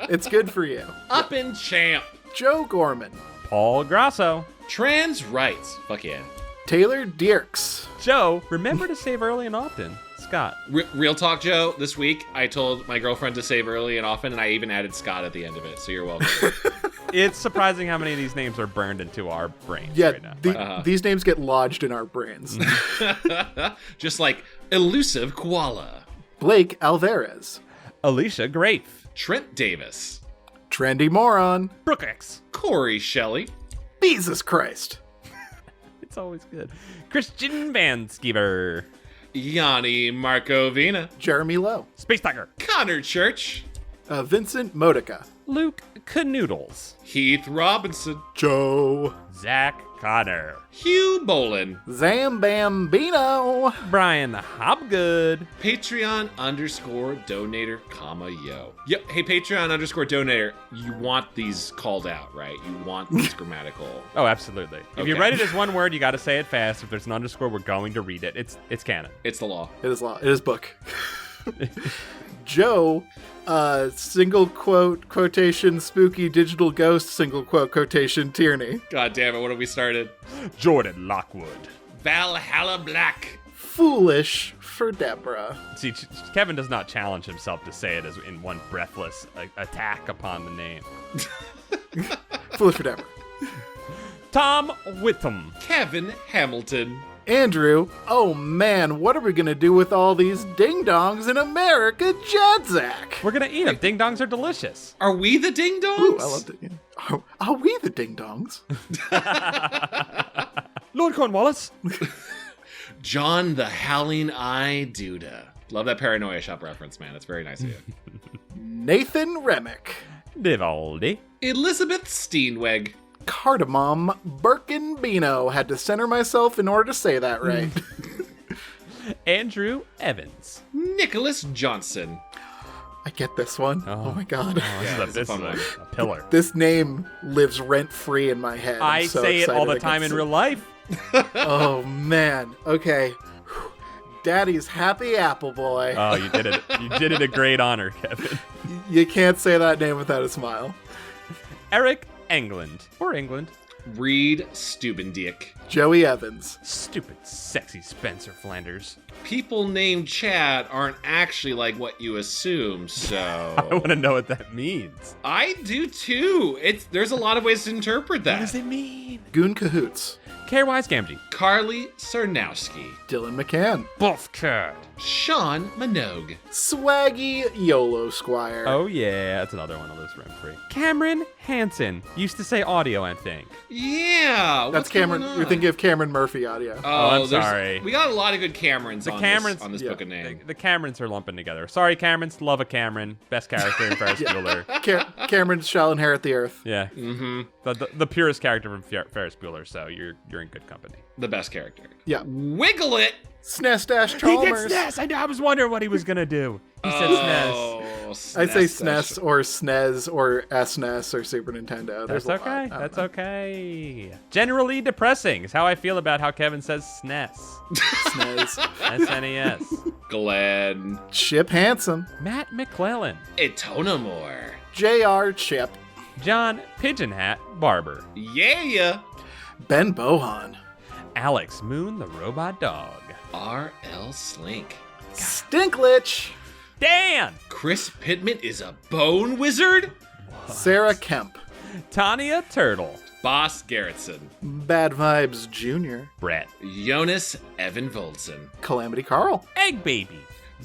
It's good for you. Up in Champ. Joe Gorman. Paul Grasso. Trans rights. Fuck yeah. Taylor Dierks. Joe, remember to save early and often. Scott. Real talk, Joe. This week, I told my girlfriend to save early and often, and I even added Scott at the end of it, so you're welcome. It's surprising how many of these names are burned into our brains Yeah, right now. these names get lodged in our brains. Just like Elusive Koala. Blake Alvarez. Alicia Grafe. Trent Davis. Trendy Moron. Brooke X. Corey Shelley. Jesus Christ. It's always good. Christian Van Skeever. Yanni Markovina. Jeremy Lowe. Space Tiger. Connor Church. Vincent Modica. Luke Canoodles. Heath Robinson. Joe. Zach Connor. Hugh Bolin. Zambambino. Brian Hobgood. Patreon_donator, yo. Yep. Hey, Patreon_donator. You want these called out, right? You want these grammatical. Oh, absolutely. If you Okay. write it as one word, you got to say it fast. If there's an underscore, we're going to read it. It's canon. It's the law. It is law. It is book. Joe, single quote, quotation, spooky digital ghost, single quote, quotation, Tierney. God damn it, what have we started? Jordan Lockwood. Valhalla Black. Foolish for Deborah. See, Kevin does not challenge himself to say it as in one breathless attack upon the name. Foolish for Deborah. Tom Witham. Kevin Hamilton. Andrew, oh man, what are we gonna do with all these ding-dongs in America, Jadzak? We're going to eat them. Ding dongs are delicious. Are we the ding dongs? Ooh, I loved it. Yeah. Are we the ding-dongs? Lord Cornwallis. John the Howling Eye Duda. Love that Paranoia Shop reference, man. It's very nice of you. Nathan Remick. Vivaldi. Elizabeth Steenweg. Cardamom Birkenbino. Had to center myself in order to say that right. Andrew Evans. Nicholas Johnson. I get this one. Oh my god. This is a pillar. This name lives rent-free in my head. I so say it all the excited time in real life. Oh man. Okay. Daddy's happy apple boy. Oh, you did it. You did it a great honor, Kevin. You can't say that name without a smile. Eric England. Or England. Reed Stubendick. Joey Evans. Stupid, sexy Spencer Flanders. People named Chad aren't actually like what you assume, so... I want to know what that means. I do too. There's a lot of ways to interpret that. What does it mean? Goon Cahoots. Care-wise Gamgee. Carly Sarnowski. Dylan McCann. Buff Cat. Sean Minogue. Swaggy YOLO Squire. Oh yeah, that's another one of those rent-free. Cameron Hansen. Used to say audio, I think. Yeah. That's Cameron. You're thinking of Cameron Murphy audio. Oh, I'm sorry. We got a lot of good Camerons on this book of name. The Camerons are lumping together. Sorry, Camerons. Love a Cameron. Best character in Ferris Bueller. Cameron shall inherit the earth. Yeah. Mm-hmm. The purest character from Ferris Bueller, so you're in good company. The best character. Yeah. Wiggle it. SNES Dash He Chalmers. did SNES. I was wondering what he was gonna do. He said SNES. I'd say SNES or SNES or SNES or Super Nintendo. That's okay. That's okay. Generally depressing is how I feel about how Kevin says SNES. SNES. SNES. Glenn. Chip Handsome. Matt McClellan. Etonomore. J.R. Chip. John Pigeon Hat Barber. Yeah. Ben Bohan. Alex Moon the Robot Dog. R.L. Slink. Stinklich. Dan. Chris Pittman is a bone wizard. What? Sarah Kemp. Tanya Turtle. Boss Garrettson. Bad Vibes Jr. Brett. Jonas Evan Voldson. Calamity Carl. Egg Baby.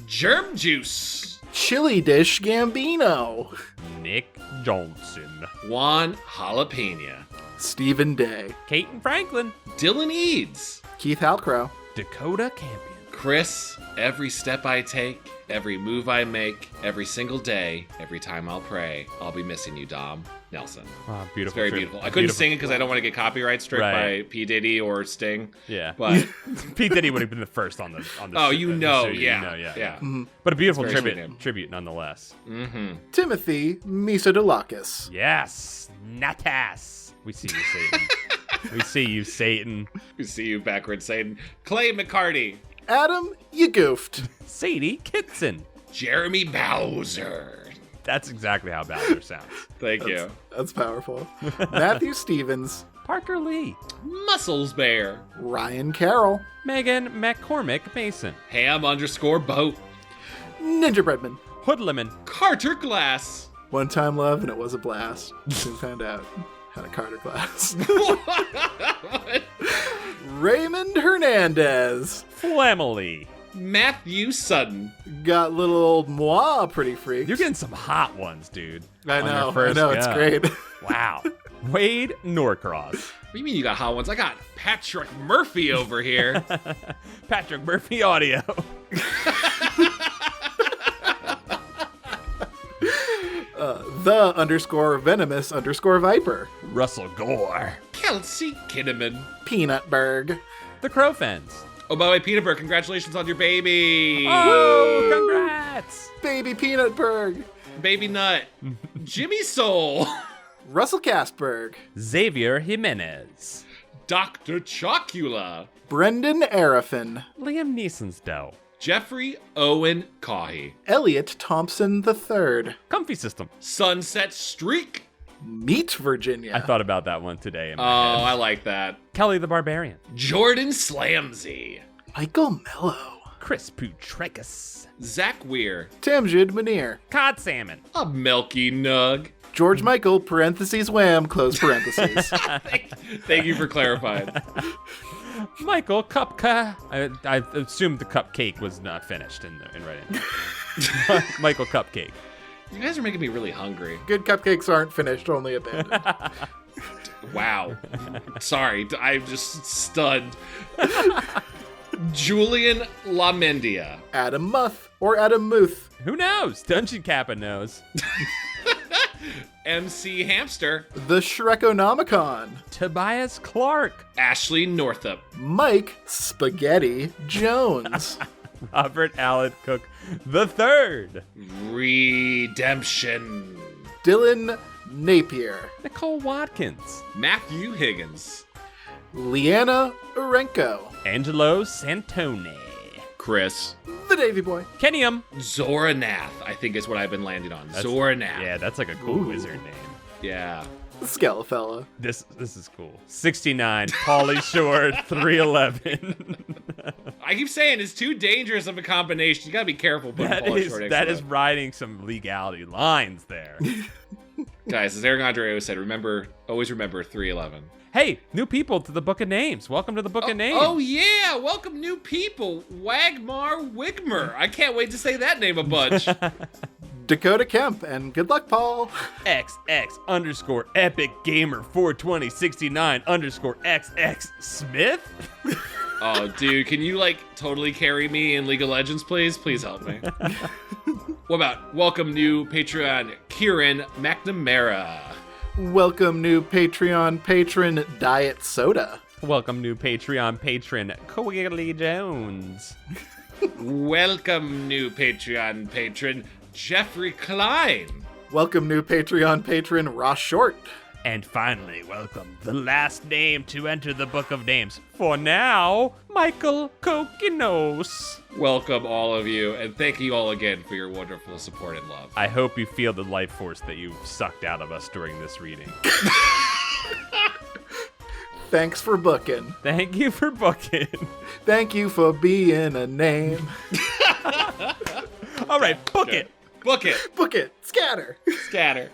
Germ Juice. Chili Dish Gambino. Nick Johnson. Juan Jalapena. Stephen Day. Caton Franklin. Dylan Eads. Keith Halcrow. Dakota Campion. Chris, every step I take, every move I make, every single day, every time I'll pray, I'll be missing you, Dom. Nelson. Oh, beautiful. It's very beautiful. I couldn't sing it because I don't want to get copyright struck by P. Diddy or Sting. Yeah. But P. Diddy would have been the first on the Oh, yeah. Mm-hmm. But a beautiful tribute nonetheless. Mm-hmm. Timothy Misodolakis. Yes. Natas. We see you, Satan. We see you, Satan. We see you backwards, Satan. Clay McCarty. Adam, you goofed. Sadie Kitson. Jeremy Bowser. That's exactly how Bowser sounds. Thank you. That's powerful. Matthew Stevens. Parker Lee. Muscles Bear. Ryan Carroll. Megan McCormick Mason. Ham_boat. Ninja Breadman. Hoodlemon. Carter Glass. One time love and it was a blast. Soon found out how to Carter Glass. Raymond Hernandez. Flamily. Matthew Sutton. Got little old moi pretty freaked. You're getting some hot ones, dude. I know, it's great. Wow. Wade Norcross. What do you mean you got hot ones? I got Patrick Murphy over here. Patrick Murphy Audio. _venomous_viper. Russell Gore. Kelsey Kinnaman. Peanutberg. The Crowfens. Oh, by the way, Peanutberg, congratulations on your baby. Oh, congrats. Baby Peanutberg. Baby Nut. Jimmy Soul. Russell Castberg. Xavier Jimenez. Dr. Chocula. Brendan Arafin. Liam Neeson's dough. Jeffrey Owen Cahy. Elliot Thompson III. Comfy System. Sunset Streak. Meet Virginia. I thought about that one today. In my head. I like that. Kelly the Barbarian. Jordan Slamsy. Michael Mello. Chris Putrekis. Zach Weir. Tamjid Munir. Cod Salmon. A Milky Nug. George Michael, parentheses wham, close parentheses. Thank you for clarifying. Michael Cupca. I assumed the cupcake was not finished in writing. Michael Cupcake. You guys are making me really hungry. Good cupcakes aren't finished, only abandoned. Wow. Sorry, I'm just stunned. Julian LaMendia. Adam Muth or Adam Muth. Who knows? Dungeon Kappa knows. MC Hamster. The Shrekonomicon. Tobias Clark. Ashley Northup. Mike Spaghetti Jones. Robert Allen Cook the Third. Redemption. Dylan Napier. Nicole Watkins. Matthew Higgins. Leanna Urenko. Angelo Santone. Chris. The Davy Boy. Kenium. Zoranath, I think is what I've been landing on. Zoranath. Yeah, that's like a cool wizard name. Yeah. Skelefella. This is cool. 69, Pauly Shore, 311. I keep saying it's too dangerous of a combination. You gotta be careful putting Pauly Shore next that to is it. riding some legality lines there. Guys, as Eric Andre always said, always remember 311. Hey, new people to the Book of Names. Welcome to the Book of Names. Oh yeah, welcome new people. Wagmar Wigmer. I can't wait to say that name a bunch. Dakota Kemp, and good luck, Paul. XX_Epic Gamer 42069_XX Smith. Oh, dude, can you totally carry me in League of Legends, please? Please help me. What about welcome new Patreon Kieran McNamara? Welcome new Patreon patron Diet Soda. Welcome new Patreon patron Coily Jones. Welcome new Patreon patron Jeffrey Klein. Welcome new Patreon patron Ross Short. And finally, welcome the last name to enter the Book of Names. For now, Michael Kokinos. Welcome all of you, and thank you all again for your wonderful support and love. I hope you feel the life force that you sucked out of us during this reading. Thanks for booking. Thank you for booking. Thank you for being a name. All right, book it. Book it. Book it. Scatter. Scatter.